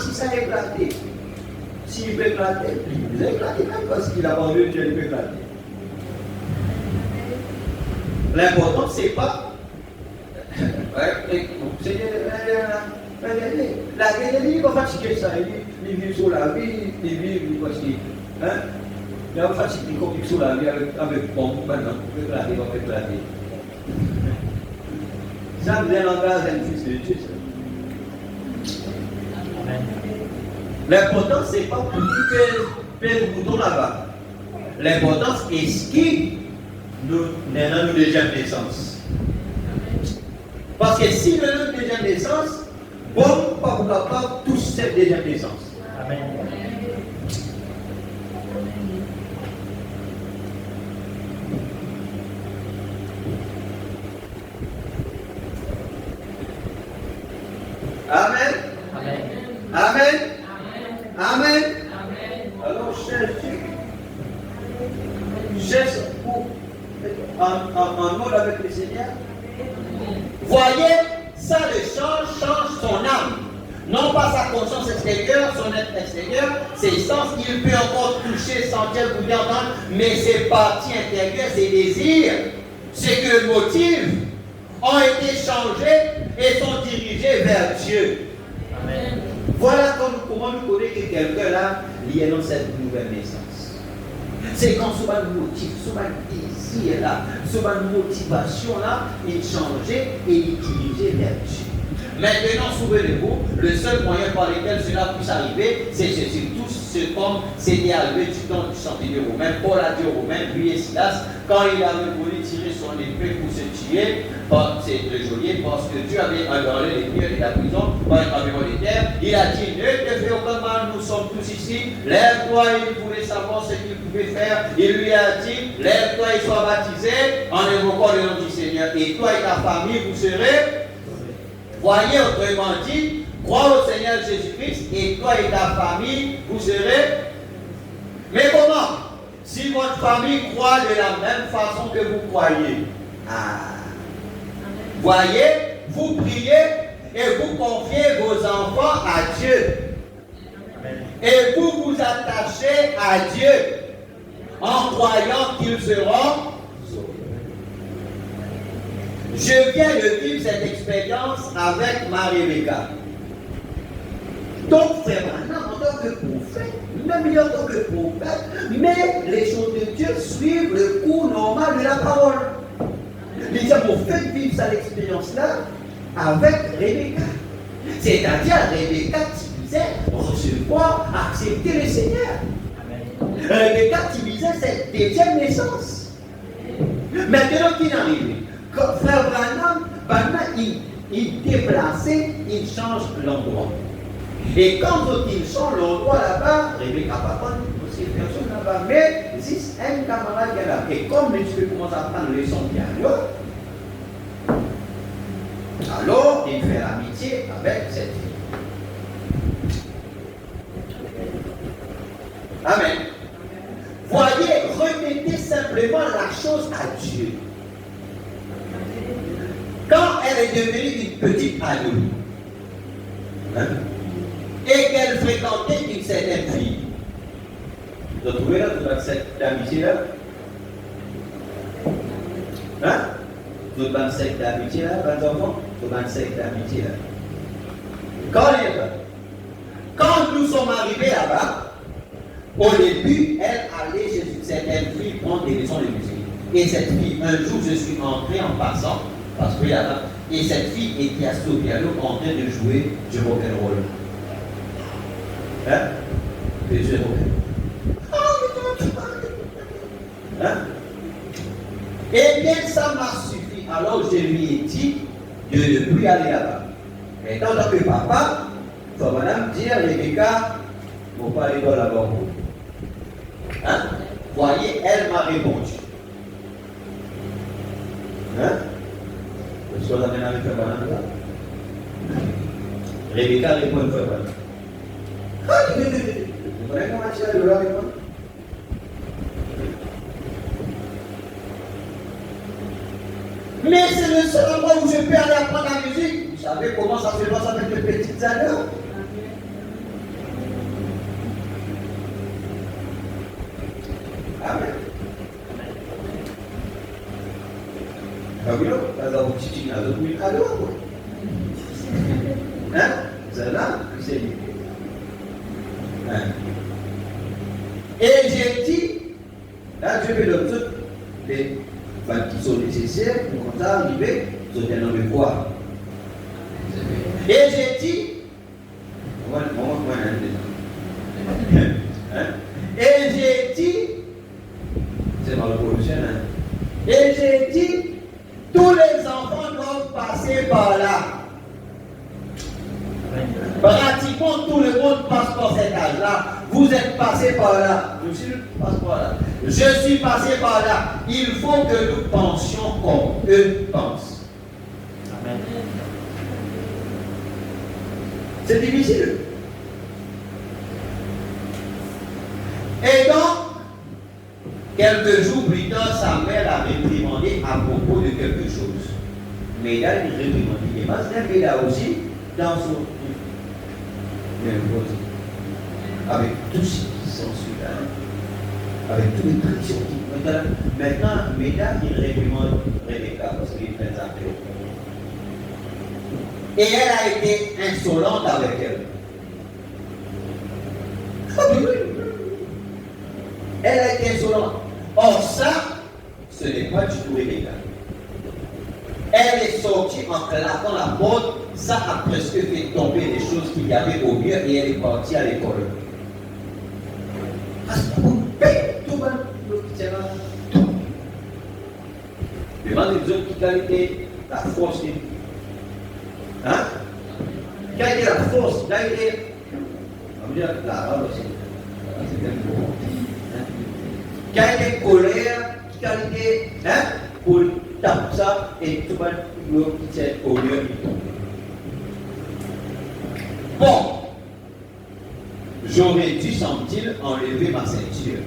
si ça éclate, s'il peut éclater, il peut éclater même parce qu'il a vendu, Dieu peut éclater. L'important, c'est pas. La guerre, il va fatiguer ça. Il vit sur la vie, il vit parce qu'il. Il va fatiguer comme il sur la vie avec bombe, maintenant, il va éclater. Ça me donne langage d'un fils de Dieu. L'important, c'est pas pour dire que le bouton là-bas. L'important, c'est ce qui nous donne une deuxième naissance. Parce que si nous avons une deuxième naissance, bon, pas vous capable tous cette deuxième naissance. Amen. Amen. Amen. Amen. Amen. Alors, cherche en mode avec le Seigneur. Voyez, ça le change son âme. Non pas sa conscience extérieure, son être extérieur, ses sens, il peut encore toucher, sentir, goûter, entendre, mais ses parties intérieures, ses désirs, c'est que le motif ont été changés et sont dirigés vers Dieu. Amen. Voilà comment nous connaissons que quelqu'un là, il est dans cette nouvelle naissance. C'est quand souvent le motif, souvent le désir là, souvent la motivation là, il changeait et il dirigeait vers Dieu. Maintenant, souvenez-vous, le seul moyen par lequel cela puisse arriver, c'est ceci. Tout ce comme c'était arrivé du temps du centenier romain. Paul a dit aux Romains, lui et Silas, quand il avait voulu tirer son épée pour se tuer, c'est le geôlier, parce que Dieu avait enlevé les murs de la prison, par le tremblement de terre, il a dit, ne te fais aucun mal, nous sommes tous ici, lève-toi, il voulait savoir ce qu'il pouvait faire, il lui a dit, lève-toi et sois baptisé, en évoquant le nom du Seigneur, et toi et ta famille, vous serez. Voyez, autrement dit, crois au Seigneur Jésus-Christ et toi et ta famille, vous serez. Mais comment? Si votre famille croit de la même façon que vous croyez. Voyez, vous priez et vous confiez vos enfants à Dieu. Et vous vous attachez à Dieu en croyant qu'ils seront. Je viens de vivre cette expérience avec Marie-Rebecca. Donc, frère Branham, en tant que prophète, même en tant que prophète, mais les choses de Dieu suivent le cours normal de la parole. Les gens m'ont fait vivre cette expérience-là avec Rebecca. C'est-à-dire, Rebecca qui disait recevoir, accepter le Seigneur. Rebecca qui disait cette deuxième naissance. Maintenant, qui est arrivé? Quand frère Branham, il déplaçait, il change l'endroit. Et quand il change l'endroit là-bas, Rebecca pas aussi personne là-bas, mais c'est un camarade qui est là. Et comme le monsieur commence à prendre le son piano, alors il fait l'amitié avec cette fille. Amen. Voyez, remettez simplement la chose à Dieu. Quand elle est devenue une petite ado, et qu'elle fréquentait une certaine fille, vous trouvez là toute cette amitié-là? Toute cette amitié-là, 20 enfants, toute cette amitié-là. Quand nous sommes arrivés là-bas, au début, elle allait chez une certaine fille prendre des leçons de musique. Et cette fille, un jour, je suis entré en passant, parce que et cette fille était assise au piano en train de jouer du rock'n'roll. De jouer rock'n'roll. Eh bien, ça m'a suffi. Alors je lui ai dit de ne plus aller là-bas. Mais en tant que papa, il faut madame dire, Rebecca, il ne faut pas aller là-bas. Voyez, elle m'a répondu. Hein? Est-ce que vous avez un fait banane là? Rebecca répond une fois banane. Vous voyez comment tu as le avec moi? Mais c'est le seul endroit où je peux aller apprendre la musique. Vous savez comment ça se passe avec les petites années? Amen. Kamu kalau cici ada punya kado apa? Hein? Celle-là, c'est lui. Hein? Et j'ai dit, là je vais donner toutes les qui sont nécessaires pour qu'on arrive sur un homme de quoi. Et j'ai dit, et j'ai dit, c'est dans le prochain, et j'ai dit, tous les enfants doivent passer par là. Pratiquement tout le monde passe par cet âge-là. Vous êtes passé par là. Je suis passé par là. Je suis passé par là. Il faut que nous pensions comme eux pensent. Amen. C'est difficile. Et donc, quelques jours plus tard, sa mère l'a réprimandé à propos de quelque chose. Mais il a une réprimandé. Et maintenant, il a aussi dans son avec tout ce qui s'ensuit là, avec tous les pressions qui maintenant, mesdames, il réprimande Rebecca parce qu'il fait ça. Et elle a été insolente avec elle. Elle a été insolente. Or ça, ce n'est pas du tout Rebecca. Elle est sortie en claquant la porte, ça a presque fait tomber des choses qu'il y avait au mur et elle est partie à l'école. Demandez aux autres quelle était la force. Hein? Quelle était la force? Quelle était. On va dire la robe aussi. Quelle était colère? Quelle était. Hein? Pour taper ça et tout le monde qui est au mur. Bon, j'aurais dû, semble-t-il, enlever ma ceinture.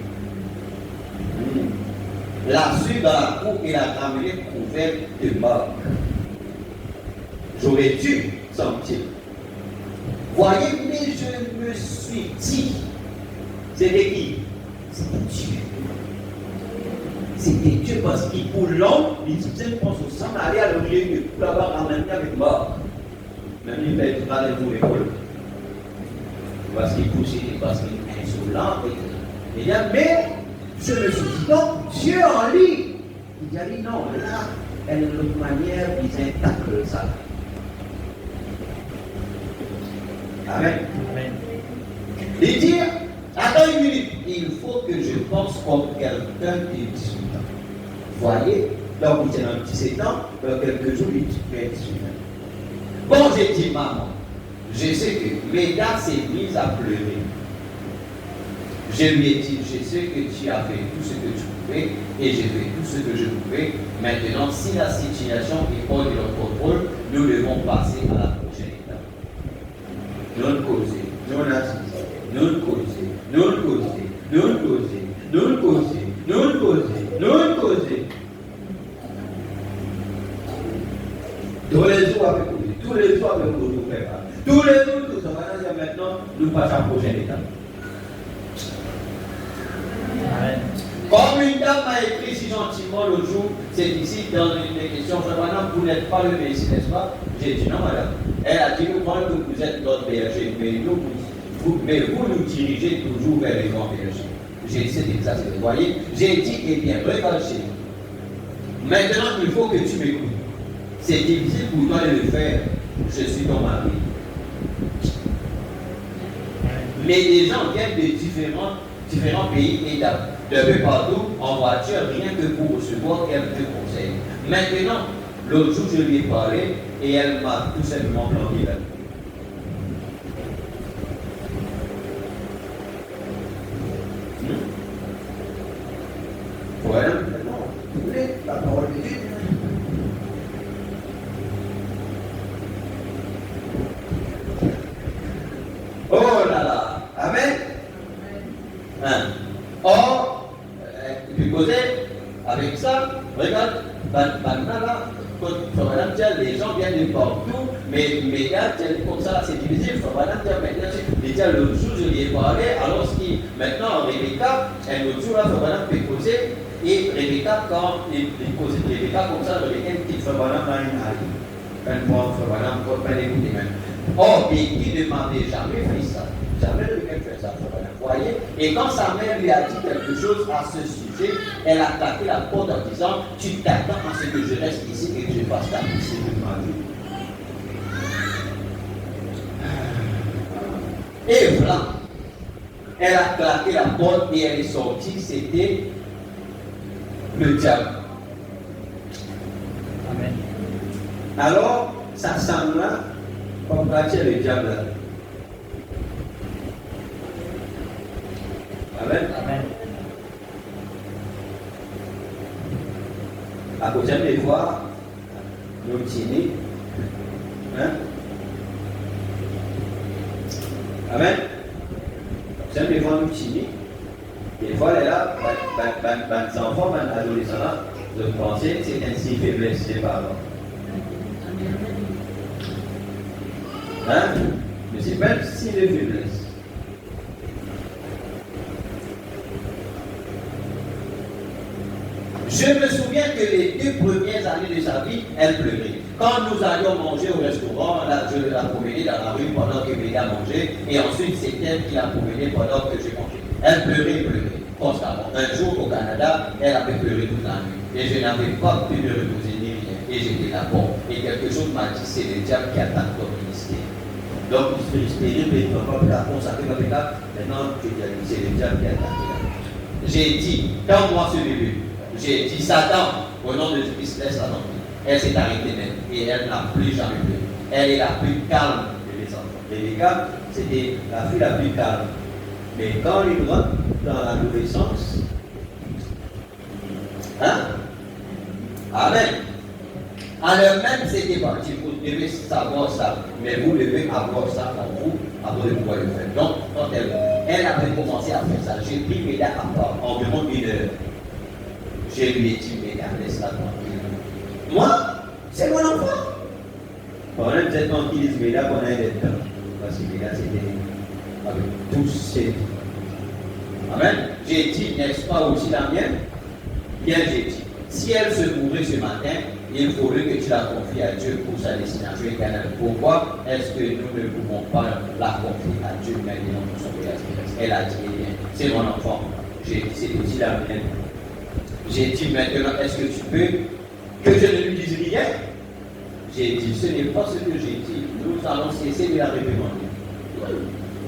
La suivre dans la cour et la ramener couverte de marbre. J'aurais dû, semble-t-il. Voyez, mais je me suis dit, c'était qui? C'était Dieu. C'était Dieu parce qu'il pour l'homme, l'Égyptien pense au sang aller à l'origine pour l'avoir ramené avec mort. Même il fait tout à l'heure l'école. Parce qu'il poussait, parce qu'il est insolent. Mais je me suis dit, non, Dieu en lui. Il a dit, non, là, elle est de manière bizarre tacle ça. Amen. Amen. Il dit, attends une minute, il faut que je pense comme quelqu'un qui est 18 ans. Voyez, donc il tient un 17 ans, dans quelques jours, il fait 18 ans. Bon, j'ai dit, maman, je sais que Méda s'est mise à pleurer. Je lui ai dit, je sais que tu as fait tout ce que tu pouvais et j'ai fait tout ce que je pouvais. Maintenant, si la situation est hors de notre contrôle, nous devons passer à la prochaine étape. Non causer, non assister, non causer, non causer, non causer, non causer, non causer, non causer. Tous les jours avec vous, tous les jours avec vous, nous préparons. Tous les jours, tout ça va dire maintenant, nous passons à la prochaine étape. Amen. Comme une dame m'a écrit si gentiment l'autre jour, c'est ici dans une des questions, madame, vous n'êtes pas le Messie, n'est-ce pas? J'ai dit non, madame. Elle a dit, nous croyons que vous êtes notre berger, mais vous nous dirigez toujours vers les grands bergers. J'ai dit, c'est exact, vous voyez. J'ai dit, eh bien, regarde chez nous. Maintenant, il faut que tu m'écoutes. C'est difficile pour toi de le faire. Je suis ton mari. Mais les gens viennent de différents pays et de peu partout en voiture, rien que pour recevoir quelques conseils. Maintenant, l'autre jour, je lui ai parlé et elle m'a tout simplement planté là. Voilà, maintenant, vous voulez la parole de Dieu. Regarde, maintenant là, madame dit, les gens viennent de partout, mais là, comme ça, c'est difficile. Madame dit, maintenant, déjà l'autre jour, je lui ai parlé, alors maintenant, Rebecca, un autre jour, là, madame peut causer, et Rebecca, quand il cause Rebecca, comme ça, Rebecca, une petite madame dans une allée. Un point, madame, pour pas l'écouter même. Or, Becky ne m'avait jamais fait ça. Jamais Rebecca fait ça, madame. Vous voyez? Et quand sa mère lui a dit quelque chose à ce sujet, elle a claqué la porte en disant, tu t'attends à ce que je reste ici et que je fasse ta mission de ma vie. Et voilà, elle a claqué la porte et elle est sortie, c'était le diable. Amen. Alors, ça semble là, comme bâtir le diable. Amen. Amen. À cause des fois, nous tenons. Hein? Amen. J'aime des fois nous tenons. Des fois, elle est là, les enfants, les adolescents là, de penser c'est ainsi faiblesse des parents. Hein? Mais c'est même si les faiblesses. Je me souviens que les 2 premières années de sa vie, elle pleurait. Quand nous allions manger au restaurant, là, je la promenais dans la rue pendant que Béda mangeait, et ensuite c'est elle qui la promenait pendant que je mangeais. Elle pleurait, constamment. Un jour au Canada, elle avait pleuré toute la nuit, et je n'avais pas pu me reposer ni rien, et j'étais là-bas. Et quelque chose m'a dit, c'est le diable qui attaque ton ministère. Donc, je suis espéré, mais on va la consacrer à Béda. Maintenant, je dis, c'est le diable qui attaque. J'ai dit, quand moi ce bébé, j'ai dit, Satan, au nom de Jésus-Christ, laisse la tomber. Elle s'est arrêtée net et elle n'a plus jamais pleuré. Elle est la plus calme de mes enfants. Rebecca, c'était la fille la plus calme. Mais quand il rentre dans l'adolescence, hein? Amen. Alors même, c'était parti, vous devez savoir ça, mais vous devez avoir ça en vous avant de pouvoir le faire. Donc, quand elle avait commencé à faire ça, j'ai pris mes dates à part, environ 1 heure. Je lui ai dit, mais laisse-la tranquille. Moi, c'est mon enfant. Pendant que vous êtes tranquille, mais là, pendant un temps. Parce que là, c'était avec tous ces. Amen. J'ai dit, n'est-ce pas aussi la mienne? Bien, j'ai dit, si elle se mourait ce matin, il faudrait que tu la confies à Dieu pour sa destination éternelle. Pourquoi est-ce que nous ne pouvons pas la confier à Dieu maintenant pour son voyage? Elle a dit, eh bien, c'est mon enfant. J'ai dit, c'est aussi la mienne. J'ai dit maintenant, est-ce que tu peux que je ne lui dise rien? J'ai dit, ce n'est pas ce que j'ai dit. Nous allons cesser de la réprimander.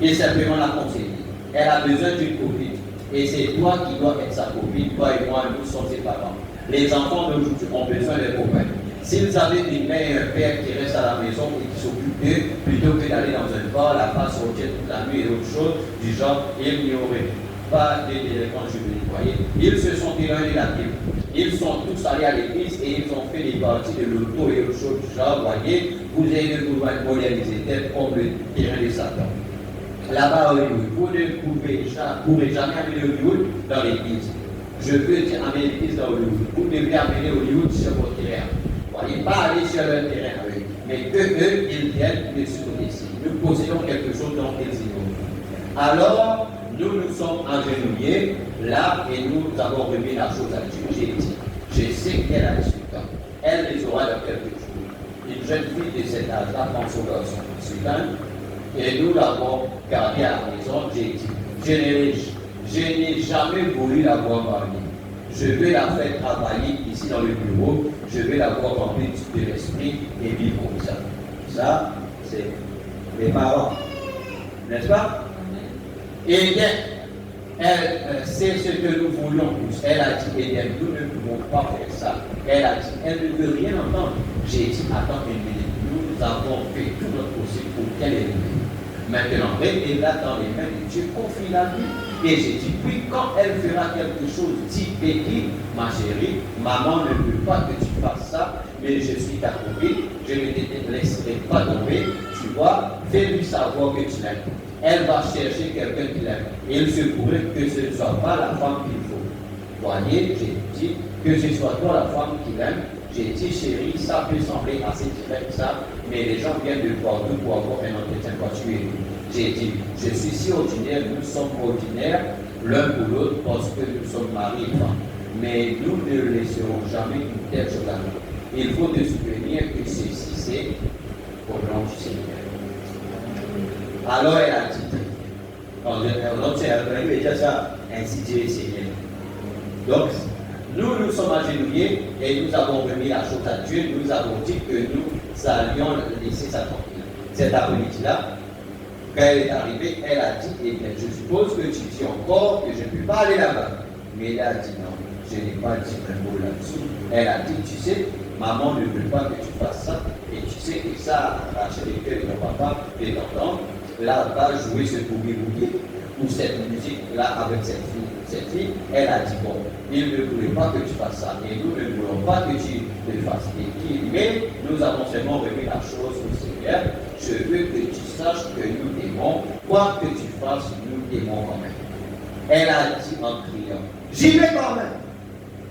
Et simplement la conseiller. Elle a besoin d'une copine. Et c'est toi qui dois être sa copine. Toi et moi, nous sommes ses parents. Les enfants d'aujourd'hui ont besoin de copains. S'ils avaient une mère et un père qui restent à la maison et qui s'occupent d'eux, plutôt que d'aller dans un bar, la face sortir toute la nuit et autre chose, du genre, ils n'y auraient pas d'éléments juvéniles. Voyez, ils se sont éloignés de la Bible. Ils sont tous allés à l'église et ils ont fait des parties de l'auto et autre chose du genre. Voyez, vous avez de vouloir moderniser tel comme le terrain de Satan. Là-bas, Hollywood, vous ne pourrez jamais amener Hollywood dans l'église. Je veux dire amener l'église dans Hollywood. Vous devez amener Hollywood sur votre terrain. Voyez, pas aller sur leur terrain avec eux, mais que eux, ils viennent de ce côté-ci. Nous possédons quelque chose dont ils ignorent. Alors, nous nous sommes agenouillés là et nous avons remis la chose à Dieu. J'ai dit, je sais qu'elle a 18 ans. Elle les aura dans quelques jours. Une jeune fille de cet âge-là prend son garçon 18 ans et nous l'avons gardée à la maison. J'ai dit, je n'ai jamais voulu l'avoir mariée. Je vais la faire travailler ici dans le bureau. Je vais l'avoir remplie de l'esprit et vivre comme ça. Ça, c'est les parents. N'est-ce pas? Eh bien, c'est ce que nous voulions tous. Elle a dit, eh bien, nous ne pouvons pas faire ça. Elle a dit, elle ne veut rien entendre. J'ai dit, attends une minute. Nous avons fait tout notre possible pour qu'elle ait une. Maintenant, mettez-la dans les mains de Dieu, confie-la lui. Et j'ai dit, puis quand elle fera quelque chose, dis Becky, ma chérie, maman ne veut pas que tu fasses ça, mais je suis ta copine, je ne te laisserai pas tomber. Tu vois, fais-lui savoir que tu l'aimes. Elle va chercher quelqu'un qui l'aime. Et il se pourrait que ce ne soit pas la femme qu'il faut. Voyez, j'ai dit, Que ce soit toi la femme qui l'aime, j'ai dit chérie, ça peut sembler assez direct ça, mais les gens viennent de partout pour avoir un entretien particulier. J'ai dit, je suis si ordinaire, nous sommes ordinaires l'un pour l'autre parce que nous sommes mari et femme. Mais nous ne laisserons jamais une telle chose à nous. Il faut te souvenir que ceci c'est au nom du Seigneur. Alors elle a dit, elle dit ça, ainsi dit le Seigneur. Donc, nous sommes agenouillés et nous avons remis la chose à Dieu. Nous avons dit que nous allions laisser ça tranquille. Cet après-midi-là, quand elle est arrivée, elle a dit, eh bien, je suppose que tu dis encore que je ne peux pas aller là-bas. Mais elle a dit non, je n'ai pas dit un mot là-dessus. Elle a dit, tu sais, maman ne veut pas que tu fasses ça. Et tu sais que ça a arraché les cœurs de ton papa et d'entendre. Là, va jouer ce boogie-boogie ou cette musique-là avec cette fille. Cette fille, elle a dit, bon, il ne voulait pas que tu fasses ça. Et nous ne voulons pas que tu le fasses. Mais nous avons seulement remis la chose au Seigneur. Je veux que tu saches que nous t'aimons. Quoi que tu fasses, nous t'aimons quand même. Elle a dit en criant, j'y vais quand même.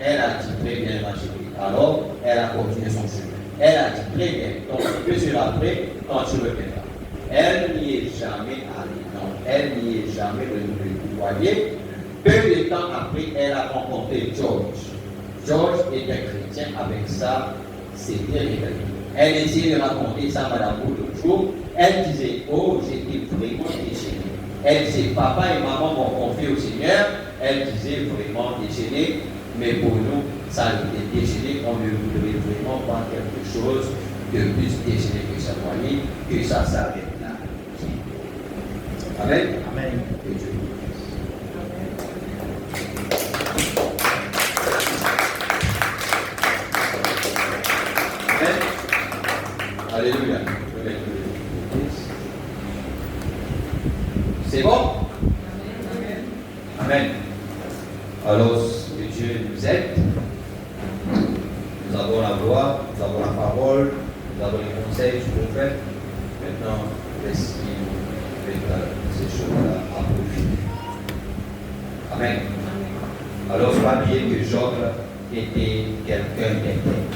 Elle a dit, très bien, ma chérie. Alors, elle a continué son chemin. Elle a dit, très bien, donc tu peux sur après quand tu reviendras. Elle n'y est jamais allée. Non, elle n'y est jamais renouvelée. Vous voyez, peu de temps après, elle a rencontré George. George était chrétien, avec ça, c'était révélé. Elle essayait de raconter ça à Madame Bou l'autre jour. Elle disait, oh, j'étais vraiment déchaînée. Elle disait, papa et maman m'ont confié au Seigneur. Elle disait vraiment déchaînée, mais pour nous, ça a été déchaîné. On ne voudrait vraiment pas quelque chose de plus déchaîné que ça. Voyez, que ça s'arrête là. Amen. Amen. Que Dieu vous bénisse. Amen. Alléluia. C'est bon? Amen. Alors, que Dieu nous aide. Nous avons la voix, nous avons la parole, nous avons les conseils du prophète. Maintenant, laisse-nous mettre ces choses-là à profit. Amen. Alors, je pas oublier que Job était quelqu'un d'intègre.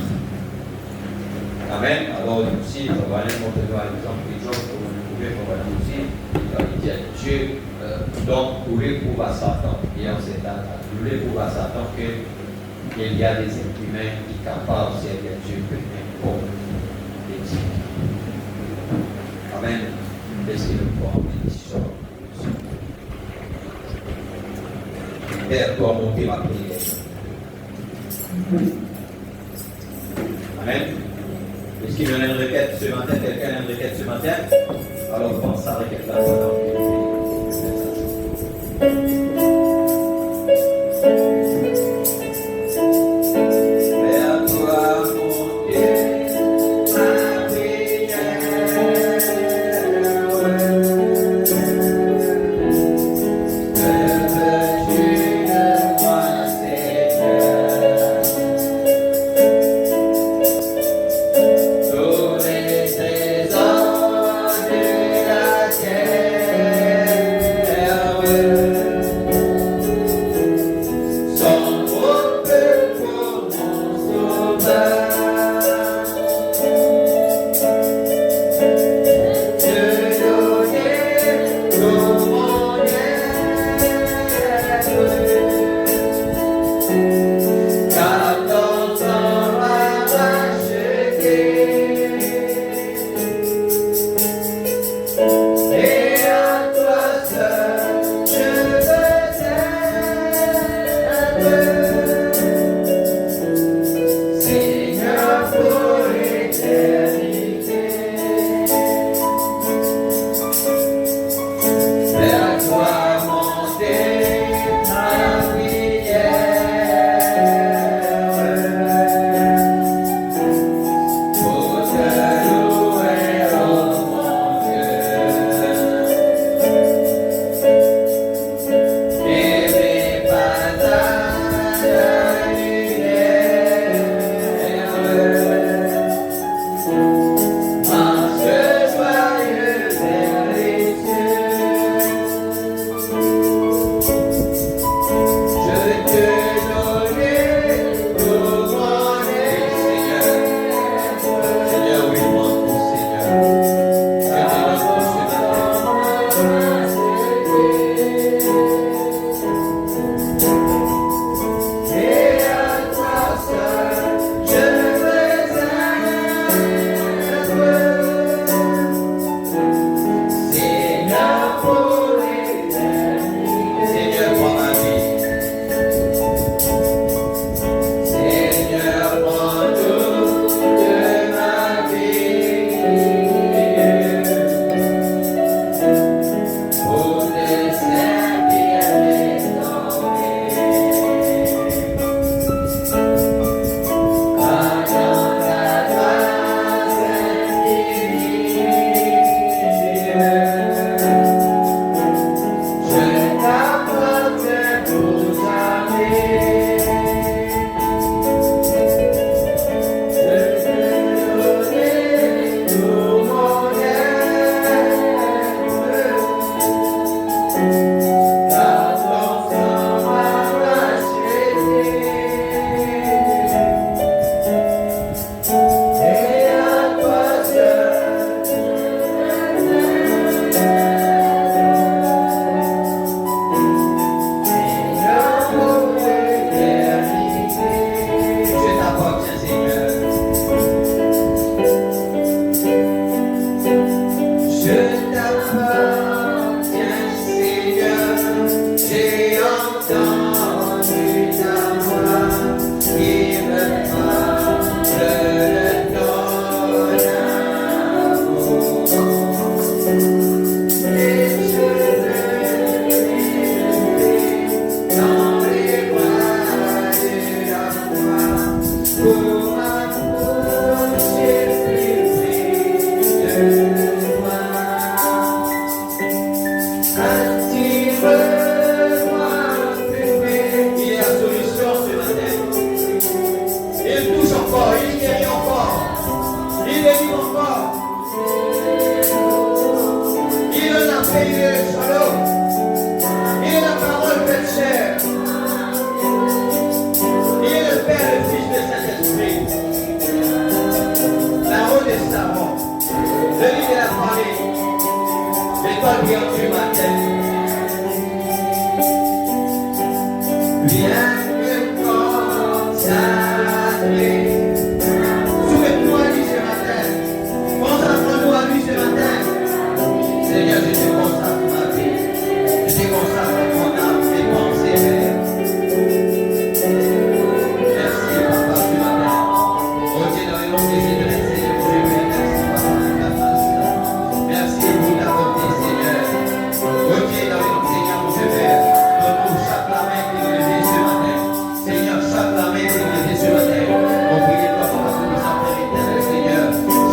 Amen. Alors, aussi, on va aller montrer l'exemple de Job, pour vous prouver qu'on va dire aussi. Il dit à Dieu, donc, vous voulez prouver à Satan, et en cet âge, vous voulez prouver à Satan qu'il y a des êtres humains qui sont capables de servir Dieu que n'importe l'éthique. Amen. Laissez-le voir en bénédiction. Père, pour monter ma prière. Amen. Est-ce qu'il y a une requête ce matin? Quelqu'un a une requête ce matin? Alors pense à la requête là. Tous les trésors de la terre merveilleux, Shalom. Il est la parole faite chair. Il est le Père, le Fils, le Saint-Esprit. La route des savants. Le lit de la famille. L'étoile brillante du matin. Viens me consacrer. Soumets-toi à lui ce matin. Consacre-nous à lui ce matin. Seigneur, je te consacre ma vie. Je te consacre mon âme, mes pensées, Père. Merci, Papa, ce matin. Oh Dieu, dans le nom de Jésus, merci, Seigneur, merci, Papa, de ta grâce. Merci pour ta bonté, Seigneur. Oh Dieu, dans le nom de Seigneur, mon Dieu, Père, donne-nous chaque la main qui est levée ce matin. Seigneur, chaque la main qui est levée ce matin. On prie de toi, Papa, pour nous en faire éternel, Seigneur.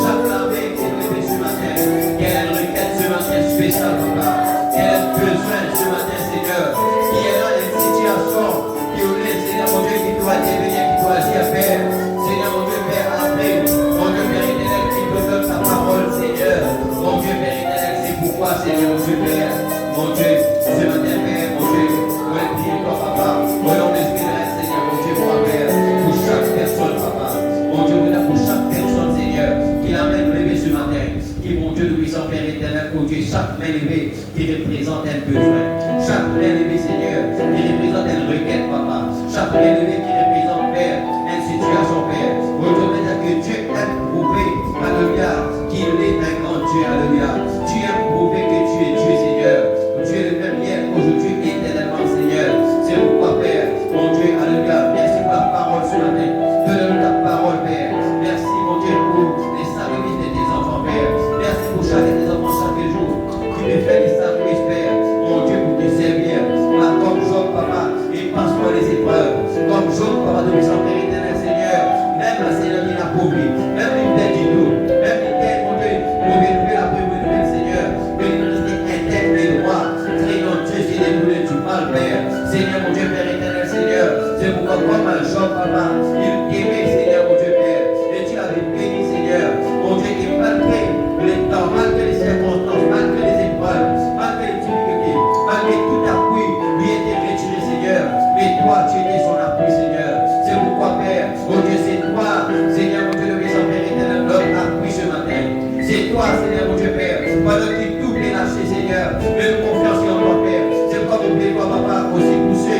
Chaque la main qui est levée ce matin. Quelle est la requête ce matin spéciale, Papa? Quel est le besoin ce matin, Seigneur? Qui est dans une situation qui est, Seigneur, mon Dieu, qui doit devenir, qui doit dire, Père. Seigneur, mon Dieu, Père, après, mon Dieu, Père éternel, qui te donne ta parole, Seigneur. Mon Dieu, Père éternel, c'est pourquoi, Seigneur, mon Dieu, Père. Mon Dieu, ce matin, Père, mon Dieu, pour être prié, toi, Papa. Au nom de l'Esprit, Seigneur, mon Dieu, pour Père, pour chaque personne, Papa. Mon Dieu, pour chaque personne, Seigneur, qui l'amène levé ce matin. Qui, mon Dieu, nous puissons, Père éternel, pour Dieu, chaque main levée qui représente un besoin. Chaque main levée, Seigneur, qui représente une requête, Papa. Chaque main levée qui représente, Père, une situation, Père. Mon Dieu, maintenant que Dieu aime prouver, alléluia, qu'il est un grand Dieu, alléluia. Dieu aime prouver que tu es Dieu, Seigneur. Tu es le même hier, aujourd'hui, éternellement, Seigneur. C'est pourquoi, Père, mon Dieu, alléluia, merci pour la parole ce matin. Donne-nous ta parole, Père. Merci, mon Dieu, pour les sacrifices de tes enfants, Père. Merci pour chacun des enfants chaque jour. Tu me fais des sacrifices, Père. Mon Dieu, pour te servir. Là, comme Job, Papa, et passe-moi les épreuves. Comme Job, Papa, de nous en Père éternel, Seigneur. Même la Seigneur qui n'a pas oublié. Même une tête du tout. Même une tête, mon Dieu, pour élever la première nouvelle, Seigneur. Que nous restions intègres et droits. Créons Dieu, c'est les nouvelles du mal, Père. Seigneur, mon Dieu, Père éternel, Seigneur. C'est pourquoi, comme un Job, Papa, il aimait, Seigneur, mon Dieu, Père. Et tu l'avais béni, Seigneur. Mon Dieu, qui malgré les temps, malgré les circonstances, malgré les épreuves, malgré les difficultés, malgré tout appui, lui était retiré, Seigneur. Mais toi, tu étais son appui, Seigneur. C'est pourquoi, Père, mon Dieu, c'est toi, Seigneur, mon Dieu, le Père éternel, notre appui ce matin. C'est toi, Seigneur, mon Dieu, Père. Pendant que tout est lâché, Seigneur, mets-nous confiance en toi, Père. C'est pourquoi mon Père, Papa, aussi poussé,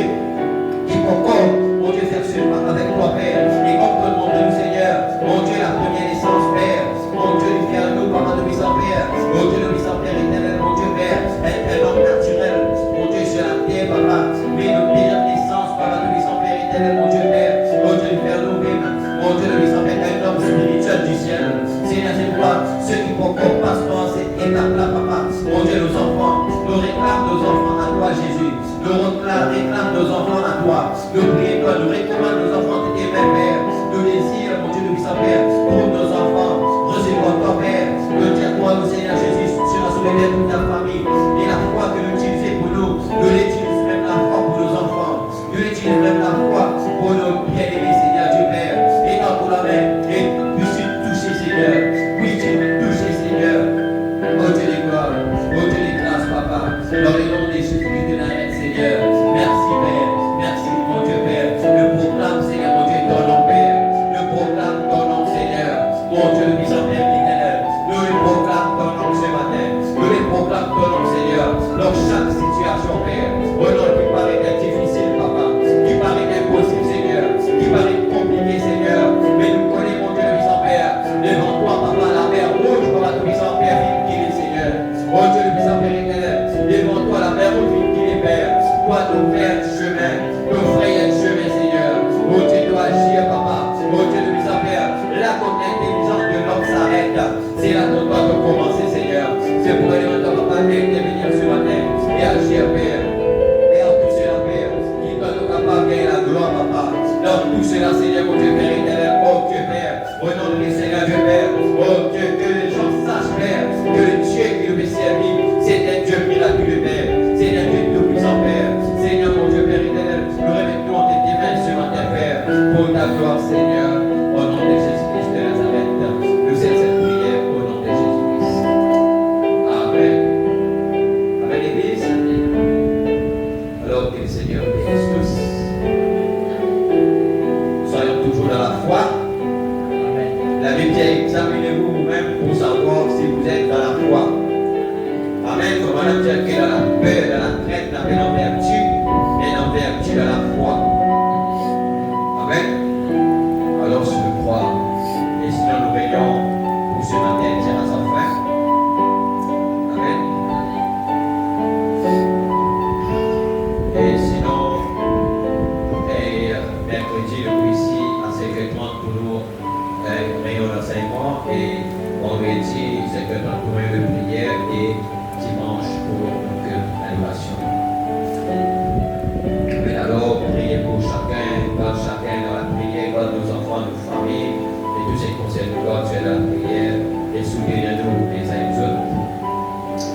qui concorde, mon Dieu, faire ce pas avec toi, Père. Et comme tout le monde de nous, Seigneur, mon Dieu, la première naissance, Père. Mon Dieu, lui fait nous, Papa, de puissant Père. Mon Dieu, le puissant Père éternel, mon Dieu, Père. Un homme naturel, mon Dieu, sur la terre, Papa. Mais notre première naissance, Papa, de puissant Père éternel, mon Dieu, Père. Mon Dieu, lui faire nous, mon Dieu, le puissant Père, un homme spirituel du ciel. Seigneur, c'est toi, ceux qui pourquoi passent dans cette étape-là, Papa. Mon Dieu, nos enfants, nous réclament nos enfants à toi, Jésus. Nous réclament nos enfants à toi. Nous prions toi, nous réclamons nos enfants de tes mêmes, Père. Nous désirons, mon Dieu, le puissant Père, pour nos enfants. Recevons toi, Père. Nous disons toi, nous, Seigneur Jésus, sur la soulève de toute ta famille. Et la foi que nous utilisons pour nous, nous l'utilisons même la foi pour nos enfants. Nous l'utilisons même la foi pour nos bien-aimés, Seigneur Dieu Père. Et dans pour la main, et puisses-tu toucher, Seigneur. Puisses-tu toucher, Seigneur. Oh Dieu de gloire, oh Dieu de grâce, Papa. Dans le nom de Jésus-Christ de Nazareth, Seigneur. Merci, Père. Merci, mon Dieu, Père. Le proclame, Seigneur, mon Dieu, ton nom, Père. Le proclame ton nom, Seigneur. Mon Dieu, le puissant Père éternel. Nous le proclame ton nom ce matin. Nous le proclame ton nom, Seigneur. Dans chaque situation, Père. Au nom qui paraît être difficile, Papa. Qui paraît impossible, Seigneur. Qui paraît compliqué, Seigneur. Mais nous connaissons, mon Dieu, le puissant Père. Devant toi, Papa, la mer rouge, Papa, le puissant Père, qui est, Seigneur. Oh Dieu, le puissant Père éternel. Devant toi, la mer rouge, qui est, Père. Toi, nous faire du chemin. Nous frayer du chemin, Seigneur. Oh Dieu, nous agir, Papa. Oh Dieu, le puissant Père. Là, ton intelligence de l'homme s'arrête. C'est là qu'on doit commencer, Seigneur. C'est pour aller maintenant, Papa, intervenir ce matin et agir, Père. Et en tout cela, Père, qui doit nous capables de gagner la gloire, Papa. Dans tout cela, Seigneur, mon Dieu, Père éternel. Oh Dieu, Père. Au nom de Seigneur, Dieu, Père. Oh Dieu, que les gens sachent, Père, que le Dieu qui nous fait servir, nous dire que dans la peur, dans la crainte, dans la vertu, et dans la vertu de la foi. Amen. Alors je le crois. Et sinon nous veillons pour ce matin, dire à sa fin. Amen. Et sinon, mercredi, nous ici à 5h30 pour nous réunion d'enseignement et vendredi 5h30 pour réunion de prière et dimanche pour l'animation. Mais alors, priez pour chacun, garde chacun dans la prière, garde nos enfants, nos familles et tous ces conseils de God, tu es dans la prière et souvenez-nous les uns et les autres.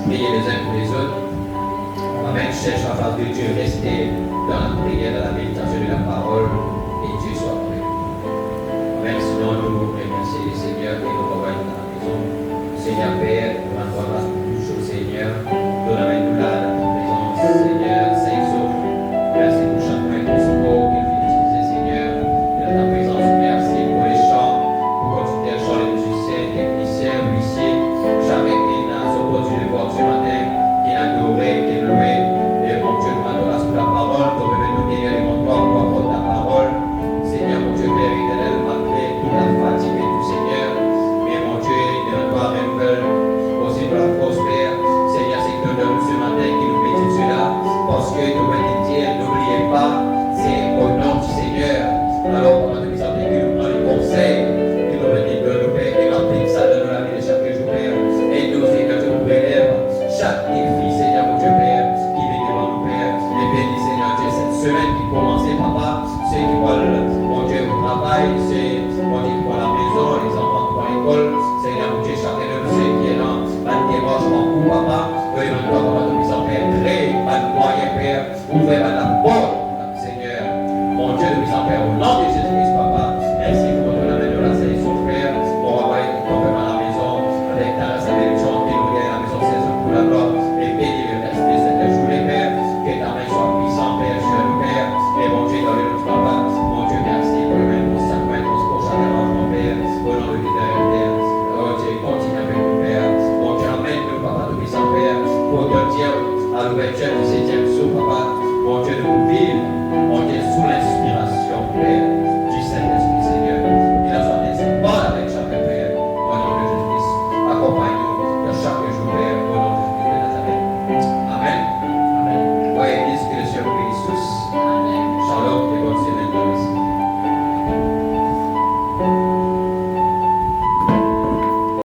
Priez les uns pour les autres. Amen. Cherche la face de Dieu, restez dans la prière, dans la méditation de la parole et Dieu soit prêt. Amen. Sinon, nous remercions le Seigneur et nous revoyons dans la maison. Seigneur Père, nous rendons grâce pour toutes choses, Seigneur. Nous amène-nous là dans ta présence, Seigneur. Saint-Sauf. Merci pour chaque main de ce corps qu'il fait utiliser, Seigneur. Dans ta présence, merci pour les chants, pour continuer à chanter les musiciens, techniciens, huissiers. Chaque équipe dans son produit de voir ce matin, qui a adoré, qui est loué. Et mon Dieu, nous rendons grâce pour la parole, pour nous donner les montoirs pour apporter ta parole. Seigneur, mon Dieu, Père éternel, malgré toute la fatigue et tout, Seigneur. Mais mon Dieu, donne-toi un nouvelle, aussi pour la prospère. Seigneur, c'est que nous donne ce matin qui nous médite cela. Parce que nous venons dire, n'oubliez pas, c'est au nom du Seigneur. Alors, pendant que nous avons que nous prenons les conseils, que nous venons de nous faire et l'applique ça dans la vie de chaque jour, Père. Et nous, Seigneur, tu nous relèves chaque défi, Seigneur, mon Dieu, Père, qui vient devant nous, Père. Et bénis, Seigneur Dieu, cette semaine qui commence, Papa, ceux qui vont, mon Dieu, au travail, ceux, mon Dieu, qui vont à la maison, les enfants qui vont à l'école, Seigneur, mon Dieu, chacun de nous, ceux qui est dans la démarche en cours, Papa, que nous devons, Papa, nous en faire créer, pas de moyen, Père, ouvrir la porte, Seigneur, mon Dieu, nous en faire au nom de Jésus-Christ, Papa. Merci pour nous la main de la sélection, Père, pour avoir été complètement à la maison, avec ta bénédiction, qui nous vient à la maison, c'est pour la gloire.